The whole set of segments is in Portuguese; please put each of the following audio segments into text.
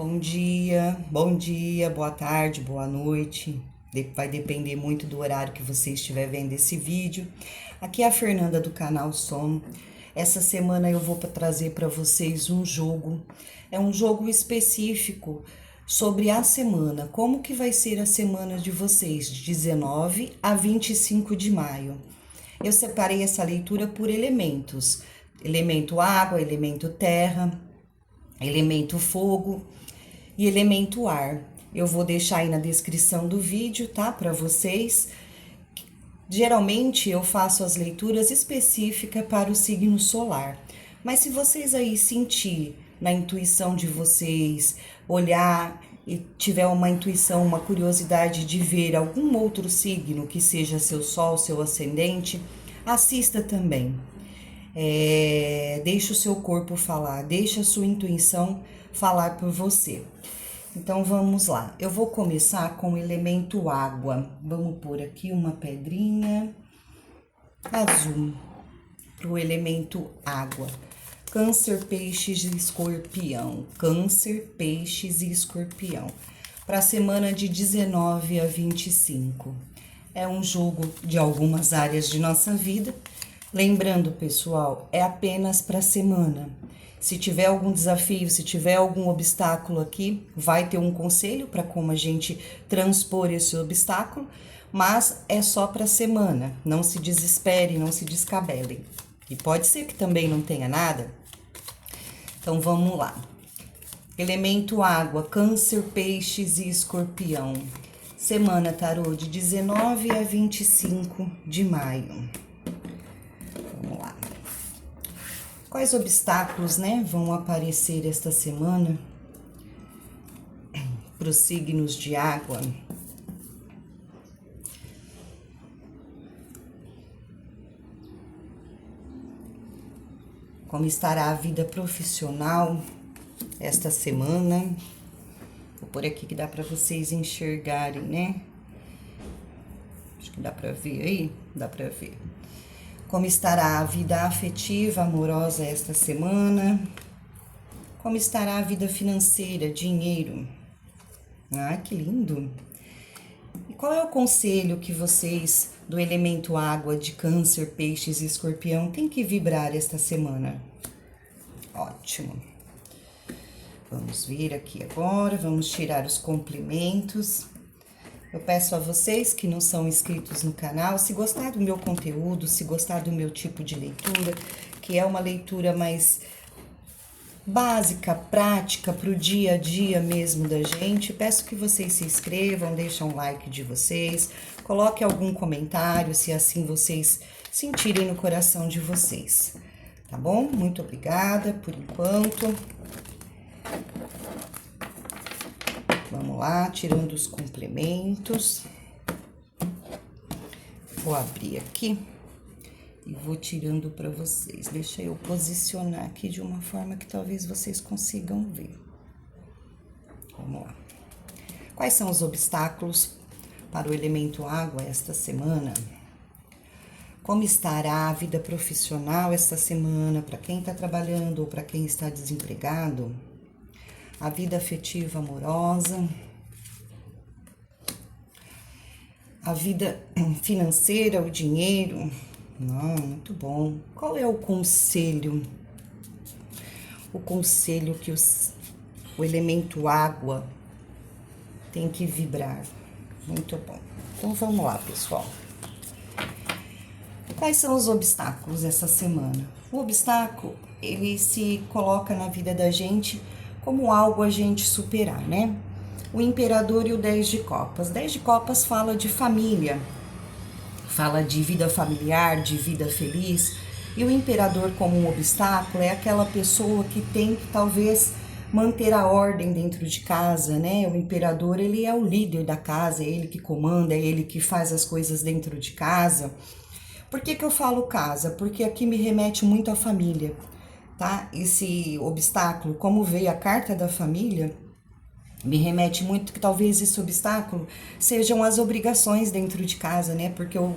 Bom dia, boa tarde, boa noite. Vai depender muito do horário que você estiver vendo esse vídeo. Aqui é a Fernanda do canal Som. Essa semana eu vou trazer para vocês um jogo. É um jogo específico sobre a semana. Como que vai ser a semana de vocês, de 19 a 25 de maio. Eu separei essa leitura por elementos. Elemento água, elemento terra, elemento fogo e elemento ar. Eu vou deixar aí na descrição do vídeo, tá? Para vocês. Geralmente eu faço as leituras específicas para o signo solar. Mas se vocês aí sentir na intuição de vocês, olhar e tiver uma intuição, uma curiosidade de ver algum outro signo que seja seu sol, seu ascendente, assista também. Deixa o seu corpo falar, deixa a sua intuição falar por você. Então vamos lá, eu vou começar com o elemento água. Vamos pôr aqui uma pedrinha azul para o elemento água. Câncer, peixes e escorpião. Câncer, peixes e escorpião. Para a semana de 19 a 25. É um jogo de algumas áreas de nossa vida. Lembrando, pessoal, é apenas para a semana. Se tiver algum desafio, se tiver algum obstáculo aqui, vai ter um conselho para como a gente transpor esse obstáculo, mas é só para a semana. Não se desespere, não se descabelem. E pode ser que também não tenha nada. Então vamos lá. Elemento água, câncer, peixes e escorpião. Semana tarô de 19 a 25 de maio. Vamos lá. Quais obstáculos, vão aparecer esta semana para os signos de água? Como estará a vida profissional esta semana? Vou pôr aqui que dá para vocês enxergarem, né? Acho que dá para ver aí, dá para ver. Como estará a vida afetiva, amorosa esta semana? Como estará a vida financeira, dinheiro? Ah, que lindo! E qual é o conselho que vocês do elemento água de câncer, peixes e escorpião têm que vibrar esta semana? Ótimo! Vamos ver aqui agora, vamos tirar os complementos. Eu peço a vocês que não são inscritos no canal, se gostar do meu conteúdo, se gostar do meu tipo de leitura, que é uma leitura mais básica, prática, para o dia a dia mesmo da gente, peço que vocês se inscrevam, deixem um like de vocês, coloque algum comentário, se assim vocês sentirem no coração de vocês, tá bom? Muito obrigada por enquanto. Vamos lá, tirando os complementos. Vou abrir aqui e vou tirando para vocês. Deixa eu posicionar aqui de uma forma que talvez vocês consigam ver. Vamos lá. Quais são os obstáculos para o elemento água esta semana? Como estará a vida profissional esta semana para quem está trabalhando ou para quem está desempregado? A vida afetiva amorosa, a vida financeira, o dinheiro. Muito bom. Qual é o conselho? O conselho que o elemento água tem que vibrar. Muito bom. Então vamos lá, pessoal. Quais são os obstáculos essa semana? O obstáculo, ele se coloca na vida da gente como algo a gente superar, né? O imperador e o 10 de copas. 10 de copas fala de família, fala de vida familiar, de vida feliz. E o imperador como um obstáculo é aquela pessoa que tem que talvez manter a ordem dentro de casa, né? O imperador, ele é o líder da casa, é ele que comanda, é ele que faz as coisas dentro de casa. Por que eu falo casa? Porque aqui me remete muito à família. Tá? Esse obstáculo, como veio a carta da família, me remete muito que talvez esse obstáculo sejam as obrigações dentro de casa, né? Porque o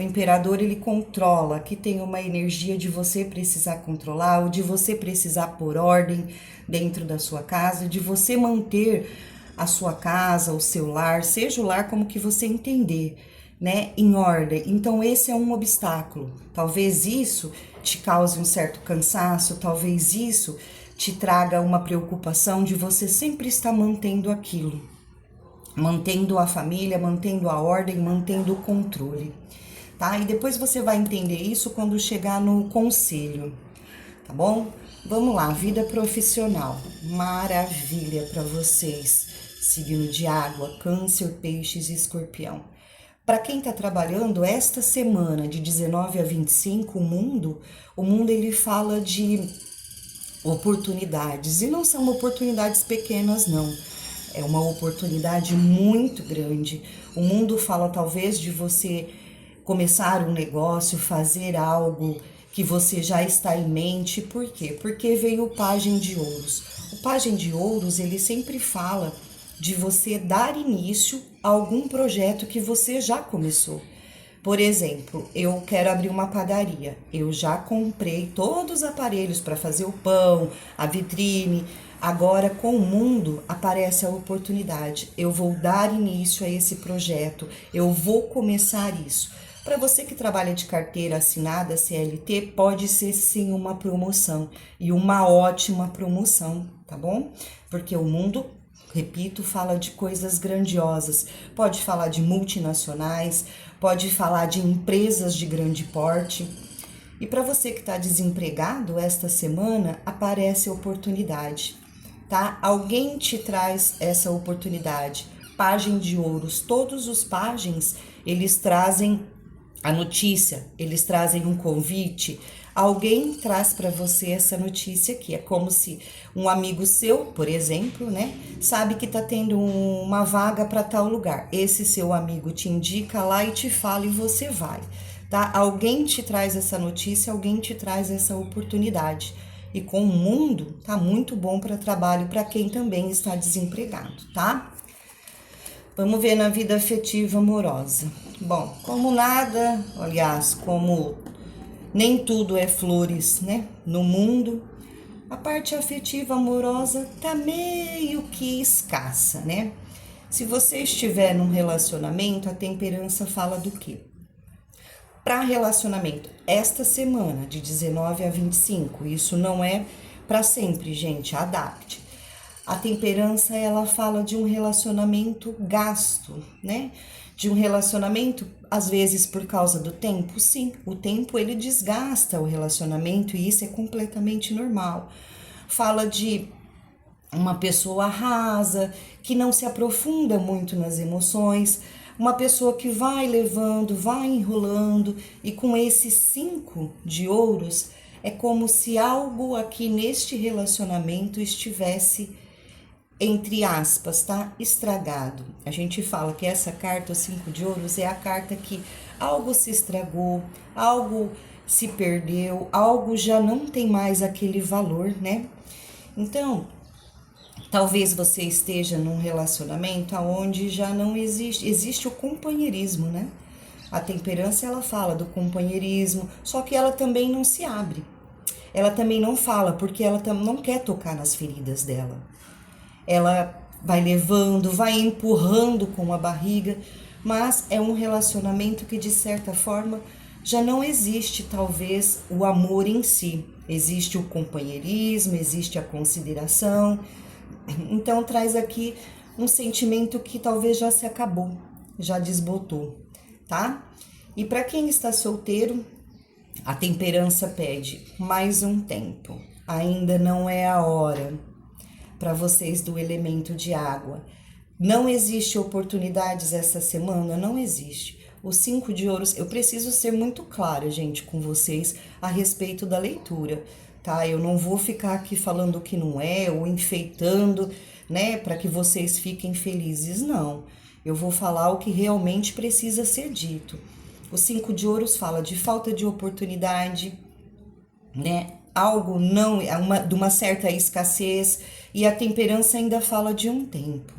O imperador, ele controla, aqui tem uma energia de você precisar controlar, ou de você precisar pôr ordem dentro da sua casa, de você manter a sua casa, o seu lar, seja o lar como que você entender, né, em ordem. Então esse é um obstáculo. Talvez isso te cause um certo cansaço, talvez isso te traga uma preocupação de você sempre estar mantendo aquilo, mantendo a família, mantendo a ordem, mantendo o controle, tá? E depois você vai entender isso quando chegar no conselho, tá bom? Vamos lá, vida profissional, maravilha para vocês, signo de água, câncer, peixes e escorpião. Para quem está trabalhando esta semana de 19 a 25, o mundo ele fala de oportunidades, e não são oportunidades pequenas não, é uma oportunidade muito grande. O mundo fala talvez de você começar um negócio, fazer algo que você já está em mente. Por quê? Porque veio o Pajem de Ouros. O Pajem de Ouros, ele sempre fala de você dar início a algum projeto que você já começou. Por exemplo, eu quero abrir uma padaria. Eu já comprei todos os aparelhos para fazer o pão, a vitrine. Agora, com o mundo, aparece a oportunidade. Eu vou dar início a esse projeto. Eu vou começar isso. Para você que trabalha de carteira assinada, CLT, pode ser sim uma promoção. E uma ótima promoção, tá bom? Porque o mundo, repito, fala de coisas grandiosas. Pode falar de multinacionais, pode falar de empresas de grande porte. E para você que está desempregado, esta semana aparece oportunidade, tá? Alguém te traz essa oportunidade. Pajem de Ouros, todos os pagens, eles trazem a notícia, eles trazem um convite. Alguém traz para você essa notícia aqui. É como se um amigo seu, por exemplo, né, sabe que tá tendo uma vaga para tal lugar. Esse seu amigo te indica lá e te fala e você vai, tá? Alguém te traz essa notícia, alguém te traz essa oportunidade. E com o mundo tá muito bom para trabalho para quem também está desempregado, tá? Vamos ver na vida afetiva amorosa. Bom, como nada, aliás, como nem tudo é flores, né? No mundo, a parte afetiva amorosa tá meio que escassa, né? Se você estiver num relacionamento, a temperança fala do quê? Para relacionamento, esta semana de 19 a 25, isso não é para sempre, gente, adapte. A temperança, ela fala de um relacionamento gasto, né? De um relacionamento, às vezes por causa do tempo, sim. O tempo, ele desgasta o relacionamento e isso é completamente normal. Fala de uma pessoa rasa, que não se aprofunda muito nas emoções, uma pessoa que vai levando, vai enrolando, e com esses 5 de ouros, é como se algo aqui neste relacionamento estivesse, entre aspas, tá? Estragado. A gente fala que essa carta, o 5 de ouros, é a carta que algo se estragou, algo se perdeu, algo já não tem mais aquele valor, né? Então, talvez você esteja num relacionamento onde já não existe o companheirismo, né? A temperança, ela fala do companheirismo, só que ela também não se abre. Ela também não fala, porque ela não quer tocar nas feridas dela. Ela vai levando, vai empurrando com a barriga, mas é um relacionamento que, de certa forma, já não existe, talvez, o amor em si. Existe o companheirismo, existe a consideração. Então, traz aqui um sentimento que talvez já se acabou, já desbotou, tá? E para quem está solteiro, a temperança pede mais um tempo. Ainda não é a hora. Para vocês do elemento de água, não existe oportunidades essa semana, não existe. O 5 de ouros, eu preciso ser muito clara, gente, com vocês a respeito da leitura, tá? Eu não vou ficar aqui falando o que não é, ou enfeitando, né, para que vocês fiquem felizes, não. Eu vou falar o que realmente precisa ser dito. O 5 de ouros fala de falta de oportunidade, né? Algo não, de uma certa escassez, e a temperança ainda fala de um tempo,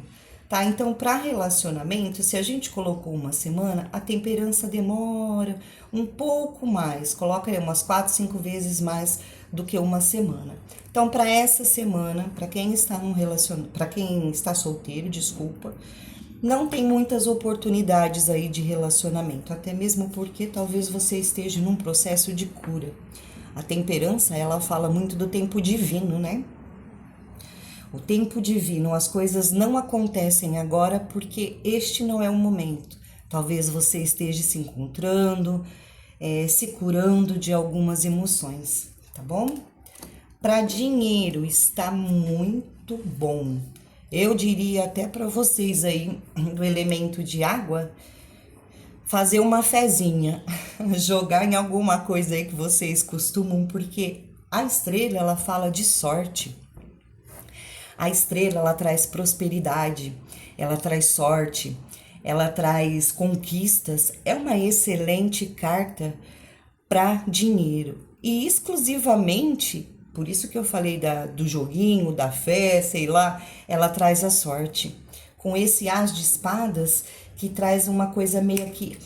tá? Então, para relacionamento, se a gente colocou uma semana, a temperança demora um pouco mais, coloca aí umas 4, 5 vezes mais do que uma semana. Então, para essa semana, para quem está num relacionamento, para quem está solteiro, desculpa, não tem muitas oportunidades aí de relacionamento, até mesmo porque talvez você esteja num processo de cura. A temperança, ela fala muito do tempo divino, né? O tempo divino, as coisas não acontecem agora porque este não é o momento. Talvez você esteja se encontrando, se curando de algumas emoções, tá bom? Para dinheiro está muito bom. Eu diria até para vocês aí do elemento de água, fazer uma fezinha, jogar em alguma coisa aí que vocês costumam, porque a estrela ela fala de sorte. A estrela, ela traz prosperidade, ela traz sorte, ela traz conquistas. É uma excelente carta para dinheiro. E exclusivamente, por isso que eu falei do joguinho, da fé, sei lá, ela traz a sorte. Com esse as de espadas, que traz uma coisa meio que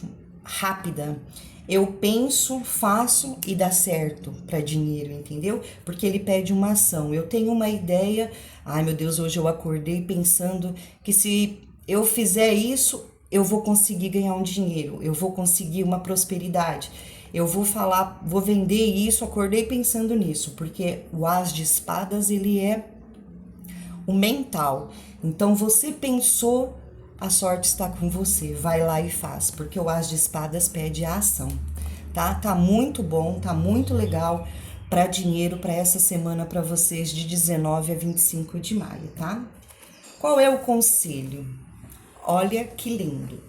rápida. Eu penso, faço e dá certo para dinheiro, entendeu? Porque ele pede uma ação. Eu tenho uma ideia, ai meu Deus, hoje eu acordei pensando que se eu fizer isso, eu vou conseguir ganhar um dinheiro, eu vou conseguir uma prosperidade. Eu vou falar, vou vender isso, acordei pensando nisso, porque o as de espadas, ele é o mental. Então você pensou, a sorte está com você, vai lá e faz, porque o as de espadas pede a ação, tá? Tá muito bom, tá muito legal para dinheiro para essa semana para vocês de 19 a 25 de maio, tá? Qual é o conselho? Olha que lindo.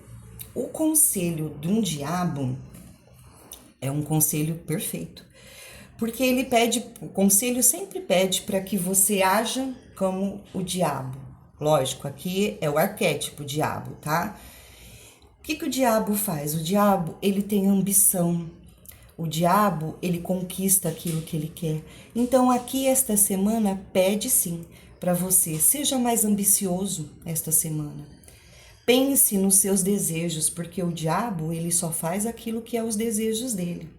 O conselho de um diabo é um conselho perfeito, porque ele pede, o conselho sempre pede para que você haja como o diabo. Lógico, aqui é o arquétipo diabo, tá? O que o diabo faz? O diabo, ele tem ambição. O diabo, ele conquista aquilo que ele quer. Então, aqui esta semana pede sim para você, seja mais ambicioso esta semana. Pense nos seus desejos, porque o diabo, ele só faz aquilo que é os desejos dele.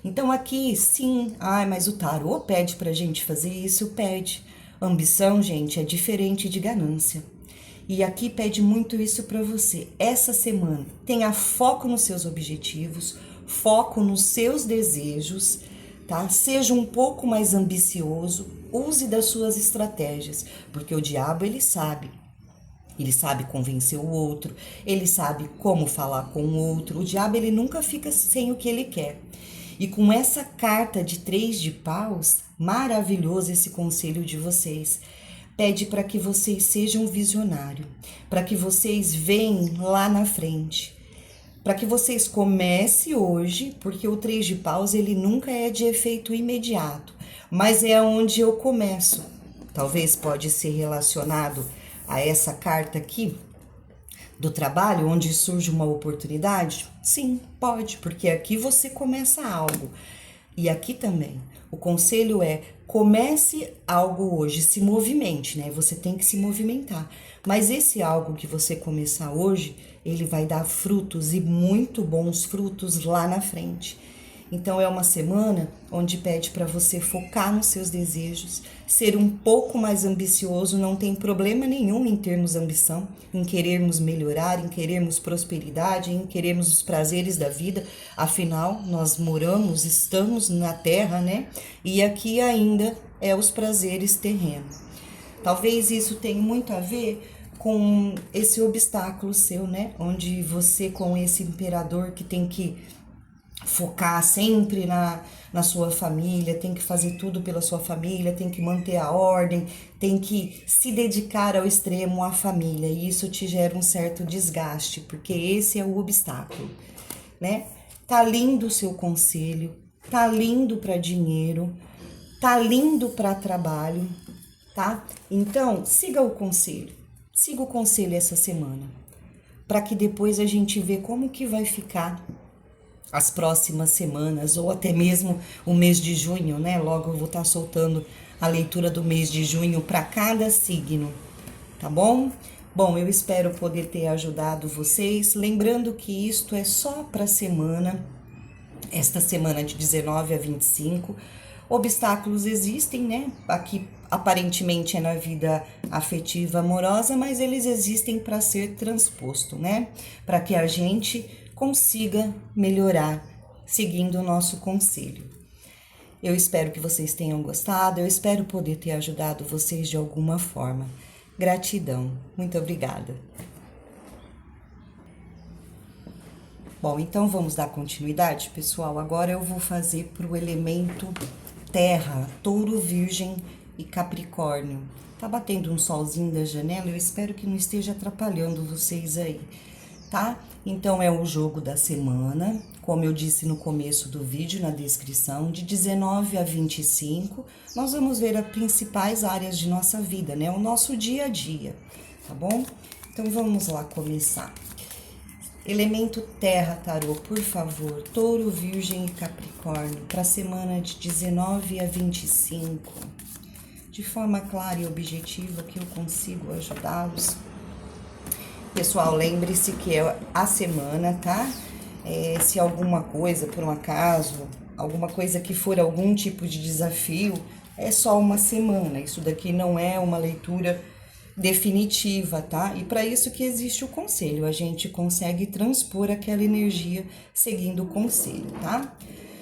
Então aqui, sim, mas o tarô pede pra gente fazer isso, pede. Ambição, gente, é diferente de ganância. E aqui pede muito isso para você. Essa semana, tenha foco nos seus objetivos, foco nos seus desejos, tá? Seja um pouco mais ambicioso, use das suas estratégias, porque o diabo, ele sabe convencer o outro, ele sabe como falar com o outro. O diabo, ele nunca fica sem o que ele quer. E com essa carta de 3 de paus, maravilhoso esse conselho de vocês. Pede para que vocês sejam visionários, para que vocês venham lá na frente, para que vocês comecem hoje, porque o 3 de paus ele nunca é de efeito imediato, mas é onde eu começo. Talvez pode ser relacionado a essa carta aqui, do trabalho, onde surge uma oportunidade? Sim, pode, porque aqui você começa algo. E aqui também, o conselho é, comece algo hoje, se movimente, né? Você tem que se movimentar. Mas esse algo que você começar hoje, ele vai dar frutos e muito bons frutos lá na frente. Então é uma semana onde pede para você focar nos seus desejos, ser um pouco mais ambicioso, não tem problema nenhum em termos ambição, em querermos melhorar, em querermos prosperidade, em querermos os prazeres da vida. Afinal, nós moramos, estamos na terra, né? E aqui ainda é os prazeres terrenos. Talvez isso tenha muito a ver com esse obstáculo seu, né? Onde você, com esse imperador que tem que focar sempre na sua família, tem que fazer tudo pela sua família, tem que manter a ordem, tem que se dedicar ao extremo à família, e isso te gera um certo desgaste, porque esse é o obstáculo, né? Tá lindo o seu conselho, tá lindo para dinheiro, tá lindo para trabalho, tá? Então, siga o conselho essa semana, para que depois a gente vê como que vai ficar as próximas semanas, ou até mesmo o mês de junho, né? Logo eu vou estar soltando a leitura do mês de junho para cada signo, tá bom? Bom, eu espero poder ter ajudado vocês. Lembrando que isto é só para semana, esta semana de 19 a 25. Obstáculos existem, né? Aqui aparentemente é na vida afetiva amorosa, mas eles existem para ser transposto, né? Para que a gente consiga melhorar seguindo o nosso conselho. Eu espero que vocês tenham gostado, eu espero poder ter ajudado vocês de alguma forma. Gratidão, muito obrigada. Bom, então vamos dar continuidade, pessoal. Agora eu vou fazer para o elemento terra, touro, virgem e capricórnio. Tá batendo um solzinho da janela, eu espero que não esteja atrapalhando vocês aí, tá? Então é o jogo da semana, como eu disse no começo do vídeo, na descrição, de 19 a 25, nós vamos ver as principais áreas de nossa vida, né? O nosso dia a dia, tá bom? Então vamos lá começar. Elemento terra, tarô, por favor, touro, virgem e capricórnio, para a semana de 19 a 25, de forma clara e objetiva que eu consigo ajudá-los. Pessoal, lembre-se que é a semana, tá? Se alguma coisa, por um acaso, alguma coisa que for algum tipo de desafio, é só uma semana. Isso daqui não é uma leitura definitiva, tá? E para isso que existe o conselho, a gente consegue transpor aquela energia seguindo o conselho, tá?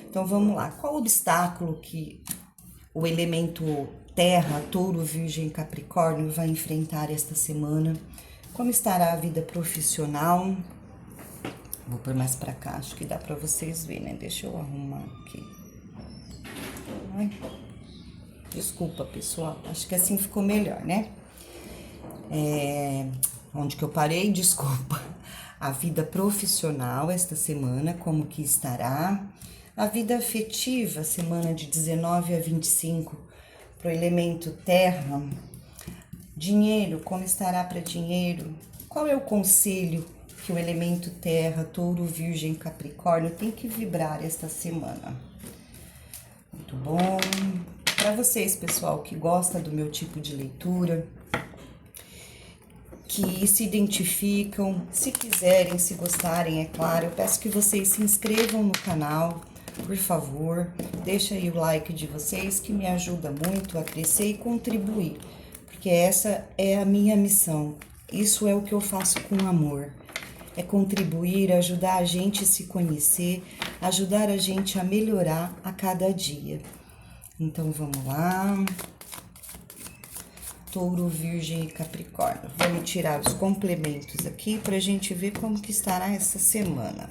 Então vamos lá, qual obstáculo que o elemento terra, touro, virgem e capricórnio vai enfrentar esta semana? Como estará a vida profissional? Vou pôr mais pra cá, acho que dá pra vocês verem, né? Deixa eu arrumar aqui. Ai, desculpa, pessoal, acho que assim ficou melhor, né? Onde que eu parei? Desculpa. A vida profissional esta semana, como que estará? A vida afetiva, semana de 19 a 25, pro elemento terra. Dinheiro, como estará para dinheiro? Qual é o conselho que o elemento terra, touro, virgem, capricórnio tem que vibrar esta semana? Muito bom. Para vocês, pessoal, que gosta do meu tipo de leitura, que se identificam, se quiserem, se gostarem, é claro, eu peço que vocês se inscrevam no canal, por favor. Deixa aí o like de vocês, que me ajuda muito a crescer e contribuir. Porque essa é a minha missão, isso é o que eu faço com amor, é contribuir, ajudar a gente a se conhecer, ajudar a gente a melhorar a cada dia. Então vamos lá, touro, virgem e capricórnio, vamos tirar os complementos aqui pra gente ver como que estará essa semana.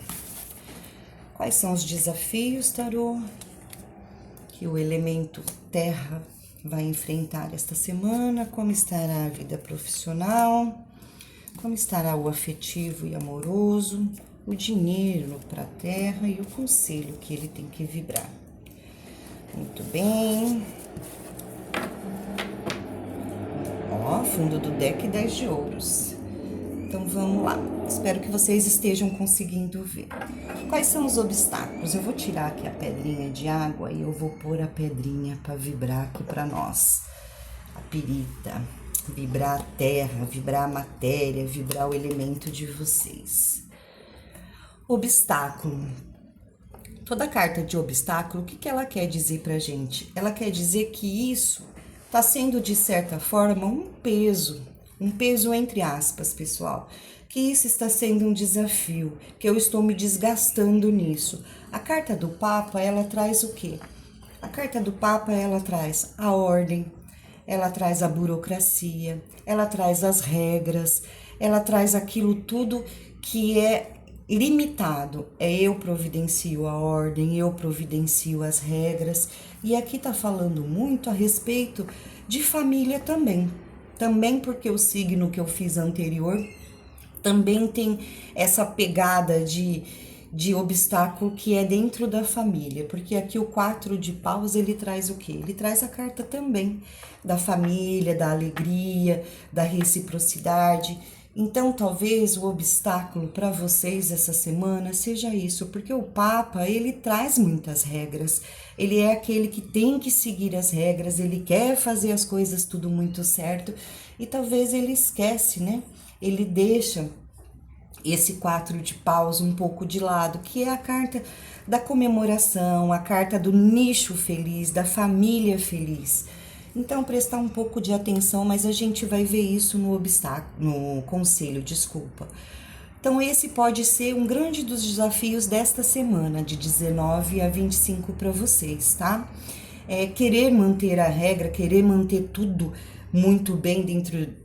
Quais são os desafios, tarô, que o elemento terra vai enfrentar esta semana? Como estará a vida profissional? Como estará o afetivo e amoroso? O dinheiro para a terra e o conselho que ele tem que vibrar. Muito bem. Ó, fundo do deck 10 de ouros. Então vamos lá. Espero que vocês estejam conseguindo ver. Quais são os obstáculos? Eu vou tirar aqui a pedrinha de água e eu vou pôr a pedrinha para vibrar aqui para nós. A pirita, vibrar a terra, vibrar a matéria, vibrar o elemento de vocês. Obstáculo. Toda carta de obstáculo, o que ela quer dizer pra gente? Ela quer dizer que isso tá sendo, de certa forma, um peso entre aspas, pessoal. Que isso está sendo um desafio, que eu estou me desgastando nisso. A carta do Papa, ela traz o quê? A carta do Papa, ela traz a ordem, ela traz a burocracia, ela traz as regras, ela traz aquilo tudo que é limitado. Eu providencio a ordem, eu providencio as regras. E aqui tá falando muito a respeito de família também. Também porque o signo que eu fiz anterior também tem essa pegada de obstáculo que é dentro da família, porque aqui o 4 de paus, ele traz o quê? Ele traz a carta também da família, da alegria, da reciprocidade. Então, talvez o obstáculo para vocês essa semana seja isso, porque o Papa, ele traz muitas regras, ele é aquele que tem que seguir as regras, ele quer fazer as coisas tudo muito certo, e talvez ele esquece, né? ele deixa esse 4 de paus um pouco de lado, que é a carta da comemoração, a carta do nicho feliz, da família feliz. Então, prestar um pouco de atenção, mas a gente vai ver isso no no conselho, desculpa. Então, esse pode ser um grande dos desafios desta semana, de 19 a 25 para vocês, tá? Querer manter a regra, querer manter tudo muito bem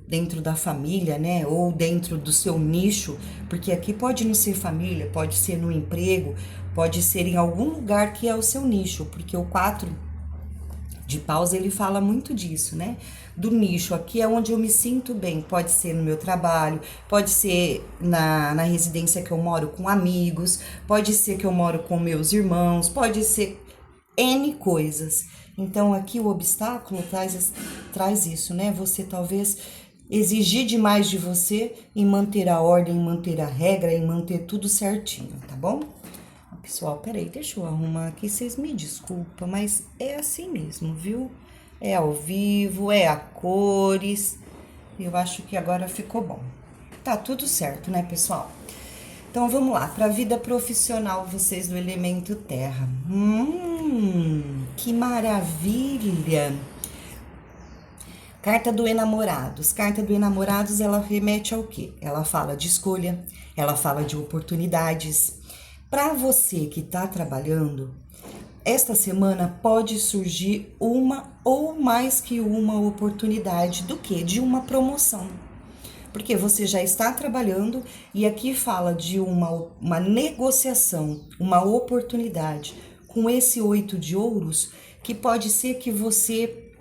dentro da família, né? Ou dentro do seu nicho, porque aqui pode não ser família, pode ser no emprego, pode ser em algum lugar que é o seu nicho, porque o 4 de paus, ele fala muito disso, né? Do nicho, aqui é onde eu me sinto bem, pode ser no meu trabalho, pode ser na residência que eu moro com amigos, pode ser que eu moro com meus irmãos, pode ser N coisas. Então, aqui o obstáculo traz isso, né? Você talvez exigir demais de você em manter a ordem, em manter a regra, em manter tudo certinho, tá bom? Pessoal, peraí, deixa eu arrumar aqui, vocês me desculpam, mas é assim mesmo, viu? É ao vivo, é a cores, eu acho que agora ficou bom. Tá tudo certo, né, pessoal? Então, vamos lá, para a vida profissional, vocês do elemento terra. Que maravilha! Carta do Enamorados. Carta do Enamorados, ela remete ao quê? Ela fala de escolha, ela fala de oportunidades. Para você que está trabalhando, esta semana pode surgir uma ou mais que uma oportunidade do que? De uma promoção. Porque você já está trabalhando e aqui fala de uma negociação, uma oportunidade com esse 8 de ouros, que pode ser que você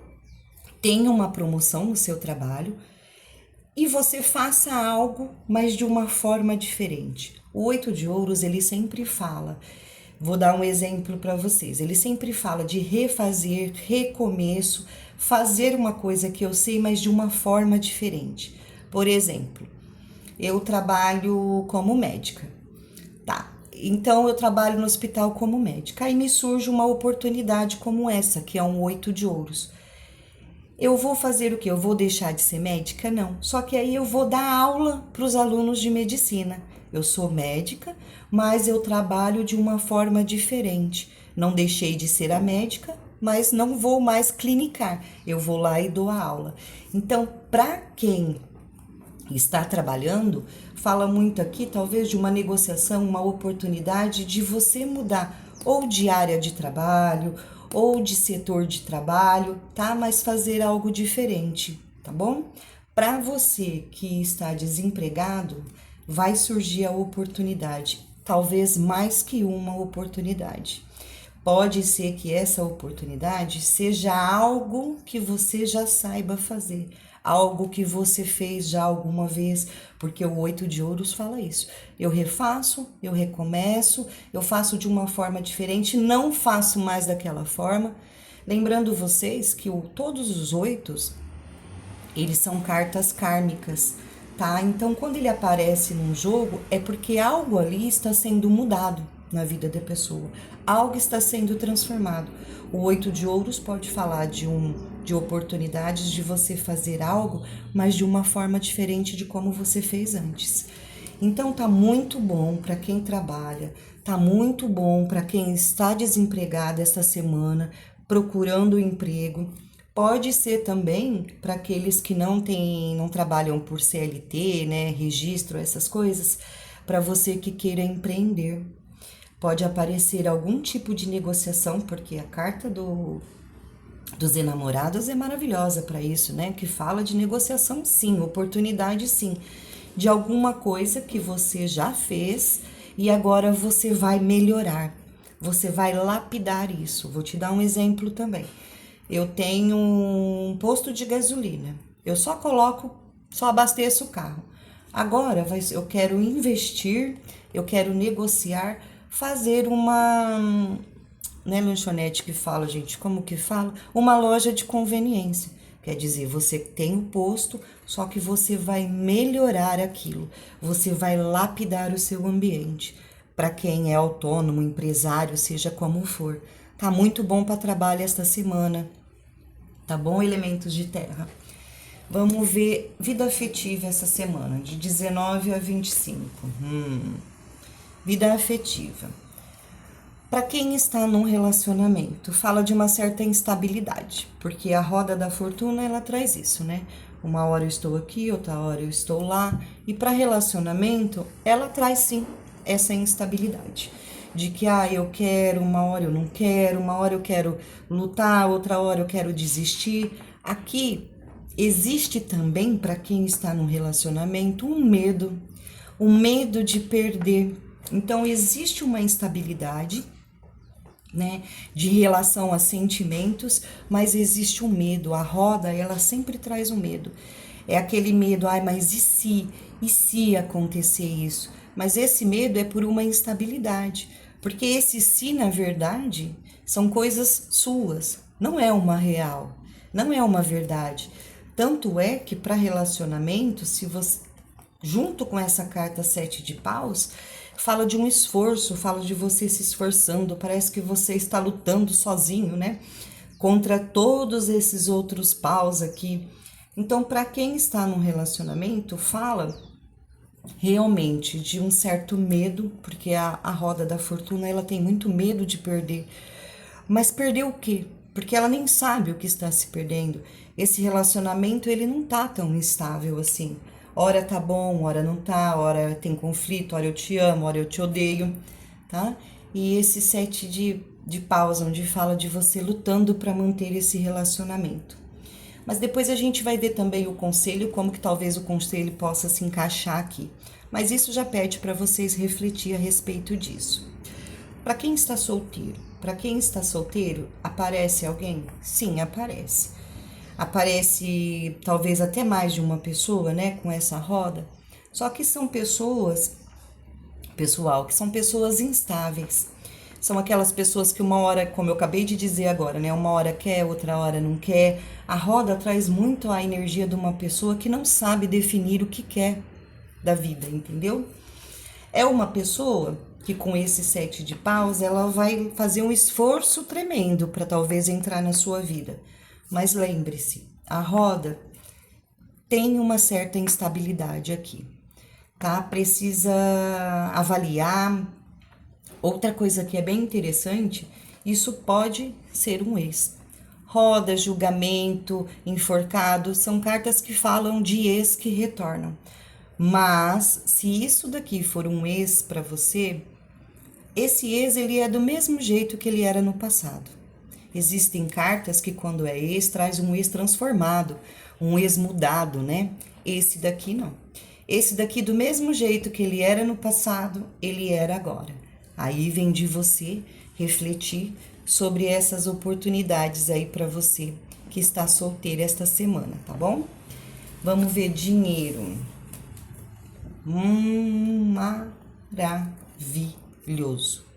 tenha uma promoção no seu trabalho e você faça algo, mas de uma forma diferente. O 8 de ouros, ele sempre fala, vou dar um exemplo para vocês, ele sempre fala de refazer, recomeço, fazer uma coisa que eu sei, mas de uma forma diferente. Por exemplo, eu trabalho como médica, tá? Então, eu trabalho no hospital como médica, aí me surge uma oportunidade como essa, que é um 8 de ouros. Eu vou fazer o quê? Eu vou deixar de ser médica? Não. Só que aí eu vou dar aula para os alunos de medicina. Eu sou médica, mas eu trabalho de uma forma diferente. Não deixei de ser a médica, mas não vou mais clinicar. Eu vou lá e dou a aula. Então, para quem está trabalhando, fala muito aqui, talvez, de uma negociação, uma oportunidade de você mudar ou de área de trabalho, ou de setor de trabalho, tá? Mas fazer algo diferente, tá bom? Para você que está desempregado, vai surgir a oportunidade, talvez mais que uma oportunidade. Pode ser que essa oportunidade seja algo que você já saiba fazer, algo que você fez já alguma vez, porque o 8 de ouros fala isso. Eu refaço, eu recomeço, eu faço de uma forma diferente, não faço mais daquela forma. Lembrando vocês que todos os 8, eles são cartas kármicas, tá? Então, quando ele aparece num jogo, é porque algo ali está sendo mudado na vida da pessoa. Algo está sendo transformado. O 8 de ouros pode falar de oportunidades de você fazer algo, mas de uma forma diferente de como você fez antes. Então, tá muito bom para quem trabalha, tá muito bom para quem está desempregado esta semana, procurando emprego. Pode ser também para aqueles que não trabalham por CLT, né, registro, essas coisas, para você que queira empreender. Pode aparecer algum tipo de negociação, porque a carta dos enamorados é maravilhosa para isso, né? Que fala de negociação, sim, oportunidade, sim, de alguma coisa que você já fez e agora você vai melhorar, você vai lapidar isso. Vou te dar um exemplo também. Eu tenho um posto de gasolina, eu só abasteço o carro. Agora eu quero investir, eu quero negociar, fazer uma, né, lanchonete que fala, gente, como que fala? Uma loja de conveniência. Quer dizer, você tem o posto, só que você vai melhorar aquilo, você vai lapidar o seu ambiente. Para quem é autônomo, empresário, seja como for. Tá muito bom para trabalho esta semana, tá bom, elementos de terra? Vamos ver vida afetiva essa semana, de 19 a 25. Vida afetiva. Para quem está num relacionamento, fala de uma certa instabilidade, porque a roda da fortuna, ela traz isso, né? Uma hora eu estou aqui, outra hora eu estou lá. E para relacionamento, ela traz sim essa instabilidade. De que, eu quero, uma hora eu não quero, uma hora eu quero lutar, outra hora eu quero desistir. Aqui existe também, para quem está num relacionamento, um medo de perder. Então, existe uma instabilidade, né, de relação a sentimentos, mas existe um medo. A roda, ela sempre traz um medo. É aquele medo, mas e se? E se acontecer isso? Mas esse medo é por uma instabilidade, porque esse se, na verdade, são coisas suas, não é uma real, não é uma verdade. Tanto é que para relacionamento, se você, junto com essa carta 7 de paus, fala de um esforço, fala de você se esforçando, parece que você está lutando sozinho, né? Contra todos esses outros paus aqui. Então, para quem está num relacionamento, fala realmente de um certo medo, porque a roda da fortuna, ela tem muito medo de perder. Mas perder o quê? Porque ela nem sabe o que está se perdendo. Esse relacionamento, ele não tá tão estável assim. Ora tá bom, ora não tá, ora tem conflito, ora eu te amo, ora eu te odeio, tá? E esse 7 de paus, onde fala de você lutando para manter esse relacionamento. Mas depois a gente vai ver também o conselho, como que talvez o conselho possa se encaixar aqui. Mas isso já pede para vocês refletir a respeito disso. Para quem está solteiro? Para quem está solteiro, aparece alguém? Sim, aparece. Aparece talvez até mais de uma pessoa, né, com essa roda. Só que são pessoas, pessoal, que são pessoas instáveis. São aquelas pessoas que uma hora, como eu acabei de dizer agora, né, uma hora quer, outra hora não quer. A roda traz muito a energia de uma pessoa que não sabe definir o que quer da vida, entendeu? É uma pessoa que com esse 7 de paus, ela vai fazer um esforço tremendo para talvez entrar na sua vida. Mas lembre-se, a roda tem uma certa instabilidade aqui, tá? Precisa avaliar. Outra coisa que é bem interessante, isso pode ser um ex. Roda, julgamento, enforcado, são cartas que falam de ex que retornam. Mas se isso daqui for um ex para você, esse ex, ele é do mesmo jeito que ele era no passado. Existem cartas que quando é ex, traz um ex transformado, um ex mudado, né? Esse daqui não. Esse daqui, do mesmo jeito que ele era no passado, ele era agora. Aí vem de você refletir sobre essas oportunidades aí para você que está solteiro esta semana, tá bom? Vamos ver dinheiro. Maravilhoso.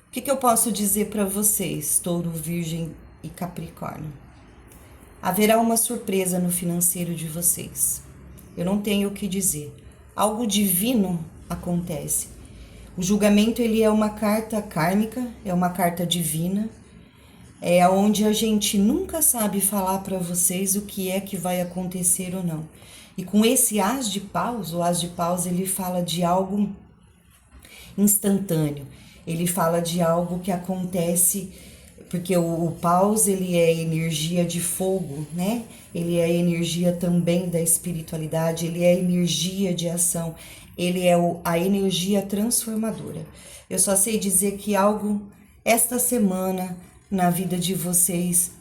O que eu posso dizer para vocês, Touro, Virgem e Capricórnio? Haverá uma surpresa no financeiro de vocês. Eu não tenho o que dizer. Algo divino acontece. O julgamento, ele é uma carta kármica, é uma carta divina, é onde a gente nunca sabe falar para vocês o que é que vai acontecer ou não. E com esse As de Paus, o As de Paus, ele fala de algo instantâneo. Ele fala de algo que acontece, porque o paus, ele é energia de fogo, né? Ele é energia também da espiritualidade, ele é energia de ação, ele é a energia transformadora. Eu só sei dizer que algo, esta semana, na vida de vocês,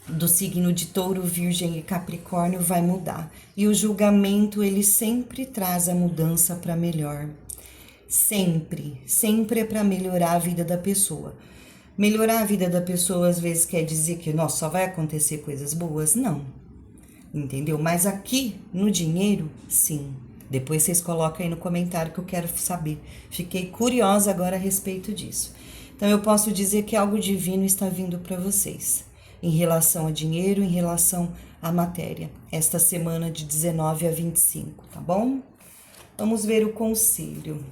do signo de Touro, Virgem e Capricórnio, vai mudar. E o julgamento, ele sempre traz a mudança para melhor. Sempre, sempre é para melhorar a vida da pessoa. Melhorar a vida da pessoa às vezes quer dizer que, nossa, só vai acontecer coisas boas? Não, entendeu? Mas aqui no dinheiro, sim. Depois vocês colocam aí no comentário que eu quero saber. Fiquei curiosa agora a respeito disso. Então eu posso dizer que algo divino está vindo para vocês, em relação a dinheiro, em relação à matéria, esta semana de 19 a 25, tá bom? Vamos ver o conselho.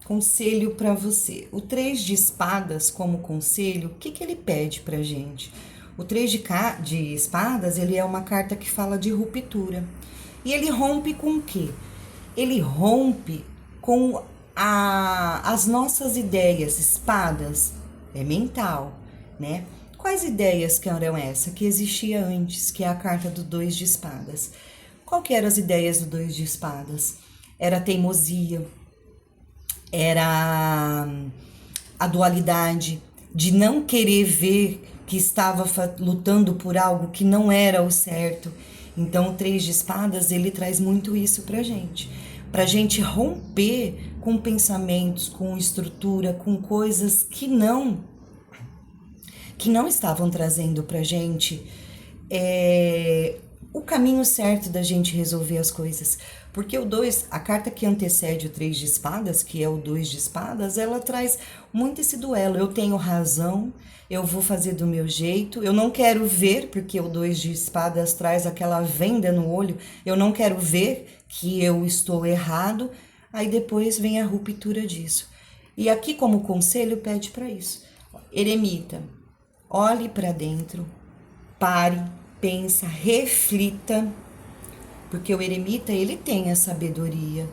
Conselho para você. O 3 de espadas como conselho, o que ele pede pra gente? O 3 de espadas, ele é uma carta que fala de ruptura. E ele rompe com o quê? Ele rompe com as nossas ideias. Espadas é mental, né? Quais ideias que eram essa que existia antes, que é a carta do 2 de espadas? Qual que eram as ideias do 2 de espadas? Era a teimosia, era a dualidade, de não querer ver que estava lutando por algo que não era o certo. Então, o 3 de espadas, ele traz muito isso pra gente romper com pensamentos, com estrutura, com coisas que não estavam trazendo pra gente o caminho certo da gente resolver as coisas. Porque o 2, a carta que antecede o 3 de espadas, que é o 2 de espadas, ela traz muito esse duelo. Eu tenho razão, eu vou fazer do meu jeito, eu não quero ver, porque o 2 de espadas traz aquela venda no olho, eu não quero ver que eu estou errado, aí depois vem a ruptura disso. E aqui, como conselho, pede para isso. Eremita, olhe para dentro, pare, pensa, reflita, porque o eremita, ele tem a sabedoria.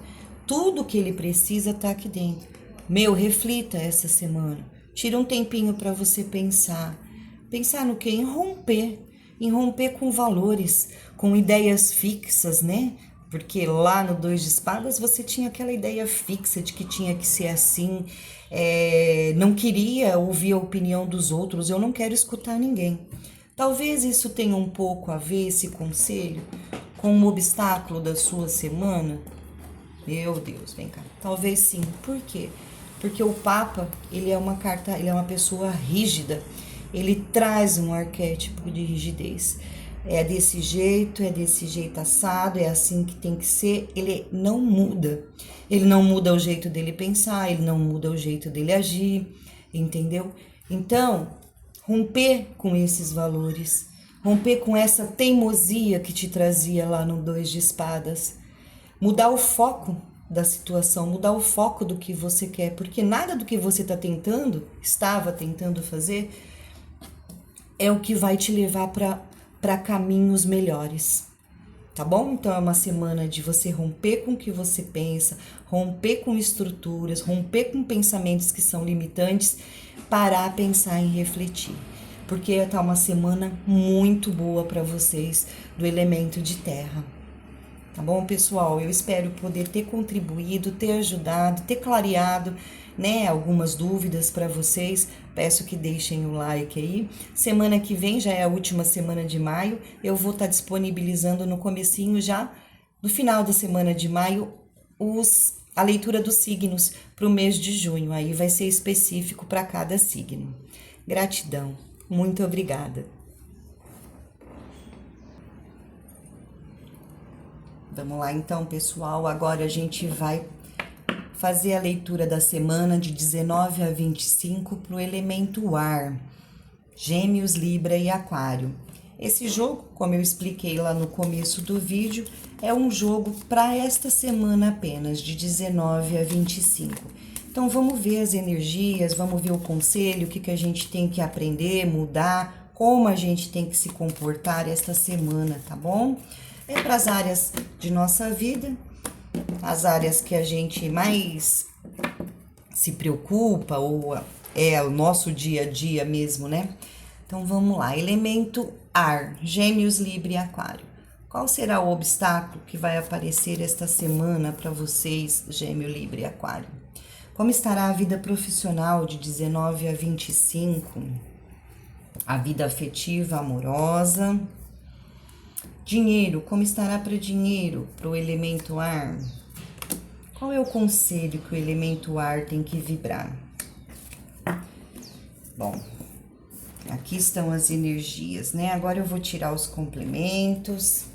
Tudo que ele precisa tá aqui dentro. Reflita essa semana. Tira um tempinho para você pensar. Pensar no quê? Em romper com valores, com ideias fixas, né? Porque lá no 2 de espadas você tinha aquela ideia fixa de que tinha que ser assim, não queria ouvir a opinião dos outros, eu não quero escutar ninguém. Talvez isso tenha um pouco a ver, esse conselho, com um obstáculo da sua semana. Meu Deus, vem cá. Talvez sim. Por quê? Porque o Papa, ele é uma pessoa rígida. Ele traz um arquétipo de rigidez. É desse jeito assado, é assim que tem que ser. Ele não muda. Ele não muda o jeito dele pensar, ele não muda o jeito dele agir, entendeu? Então, romper com esses valores, romper com essa teimosia que te trazia lá no 2 de espadas, mudar o foco da situação, mudar o foco do que você quer, porque nada do que você estava tentando fazer, é o que vai te levar para caminhos melhores, tá bom? Então é uma semana de você romper com o que você pensa, romper com estruturas, romper com pensamentos que são limitantes, parar a pensar e refletir, porque tá uma semana muito boa para vocês do elemento de terra. Tá bom, pessoal? Eu espero poder ter contribuído, ter ajudado, ter clareado, né, algumas dúvidas para vocês. Peço que deixem o like aí. Semana que vem, já é a última semana de maio, eu vou estar disponibilizando no comecinho já, no final da semana de maio, a leitura dos signos para o mês de junho. Aí vai ser específico para cada signo. Gratidão. Muito obrigada. Vamos lá então, pessoal. Agora a gente vai fazer a leitura da semana de 19 a 25 para o elemento ar, Gêmeos, Libra e Aquário. Esse jogo, como eu expliquei lá no começo do vídeo, é um jogo para esta semana apenas, de 19 a 25. Então vamos ver as energias, vamos ver o conselho, o que a gente tem que aprender, mudar, como a gente tem que se comportar esta semana, tá bom? É para as áreas de nossa vida, as áreas que a gente mais se preocupa, ou é o nosso dia a dia mesmo, né? Então vamos lá, elemento ar, Gêmeos, Libra e Aquário. Qual será o obstáculo que vai aparecer esta semana para vocês, Gêmeo, Libra e Aquário? Como estará a vida profissional de 19 a 25? A vida afetiva, amorosa. Dinheiro, como estará para dinheiro, para o elemento ar? Qual é o conselho que o elemento ar tem que vibrar? Bom, aqui estão as energias, né? Agora eu vou tirar os complementos.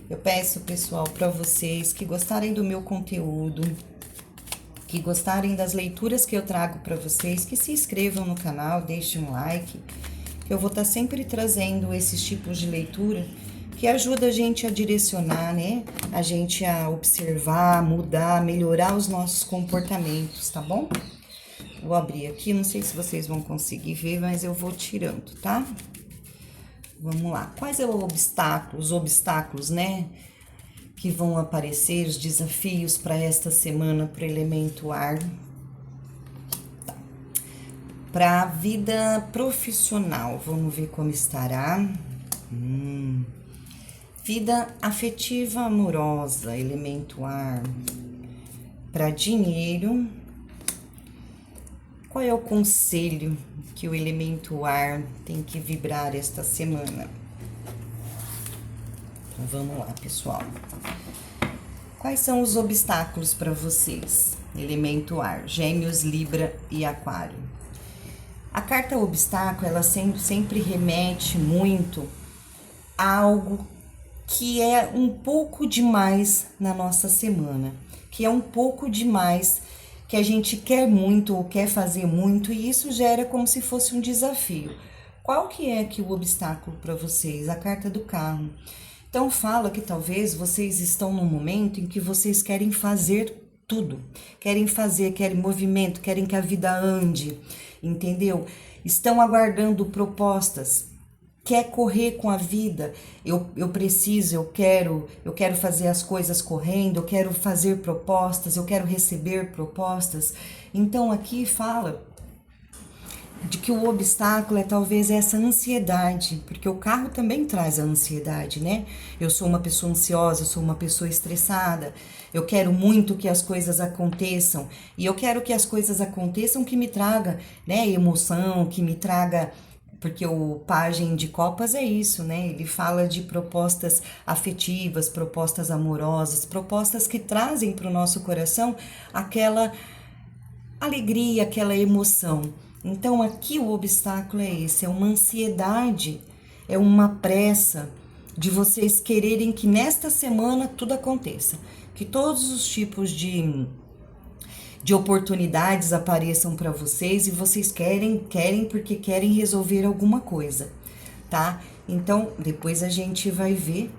Eu peço, pessoal, para vocês que gostarem do meu conteúdo, que gostarem das leituras que eu trago para vocês, que se inscrevam no canal, deixem um like, que eu vou estar sempre trazendo esses tipos de leitura que ajuda a gente a direcionar, né? A gente a observar, mudar, melhorar os nossos comportamentos, tá bom? Vou abrir aqui, não sei se vocês vão conseguir ver, mas eu vou tirando, tá? Vamos lá. Quais são os obstáculos, né? Que vão aparecer, os desafios para esta semana para o elemento ar? Para a vida profissional, vamos ver como estará. Vida afetiva amorosa, elemento ar. Para dinheiro, qual é o conselho que o elemento ar tem que vibrar esta semana? Então vamos lá, pessoal. Quais são os obstáculos para vocês? Elemento ar, Gêmeos, Libra e Aquário. A carta obstáculo, ela sempre remete muito a algo que é um pouco demais na nossa semana, que é um pouco demais, que a gente quer muito ou quer fazer muito, e isso gera como se fosse um desafio. Qual que é aqui o obstáculo para vocês? A carta do carro. Então fala que talvez vocês estão num momento em que vocês querem fazer tudo, querem movimento, querem que a vida ande, entendeu? Estão aguardando propostas, quer correr com a vida, eu preciso, eu quero fazer as coisas correndo, eu quero fazer propostas, eu quero receber propostas. Então aqui fala de que o obstáculo é talvez essa ansiedade, porque o carro também traz a ansiedade, né? Eu sou uma pessoa ansiosa, eu sou uma pessoa estressada, eu quero muito que as coisas aconteçam, e eu quero que as coisas aconteçam que me traga, né, emoção, que me traga, porque o Pajem de Copas é isso, né? Ele fala de propostas afetivas, propostas amorosas, propostas que trazem para o nosso coração aquela alegria, aquela emoção. Então aqui o obstáculo é esse, é uma ansiedade, é uma pressa de vocês quererem que nesta semana tudo aconteça, que todos os tipos de oportunidades apareçam para vocês, e vocês querem porque querem resolver alguma coisa, tá? Então depois a gente vai ver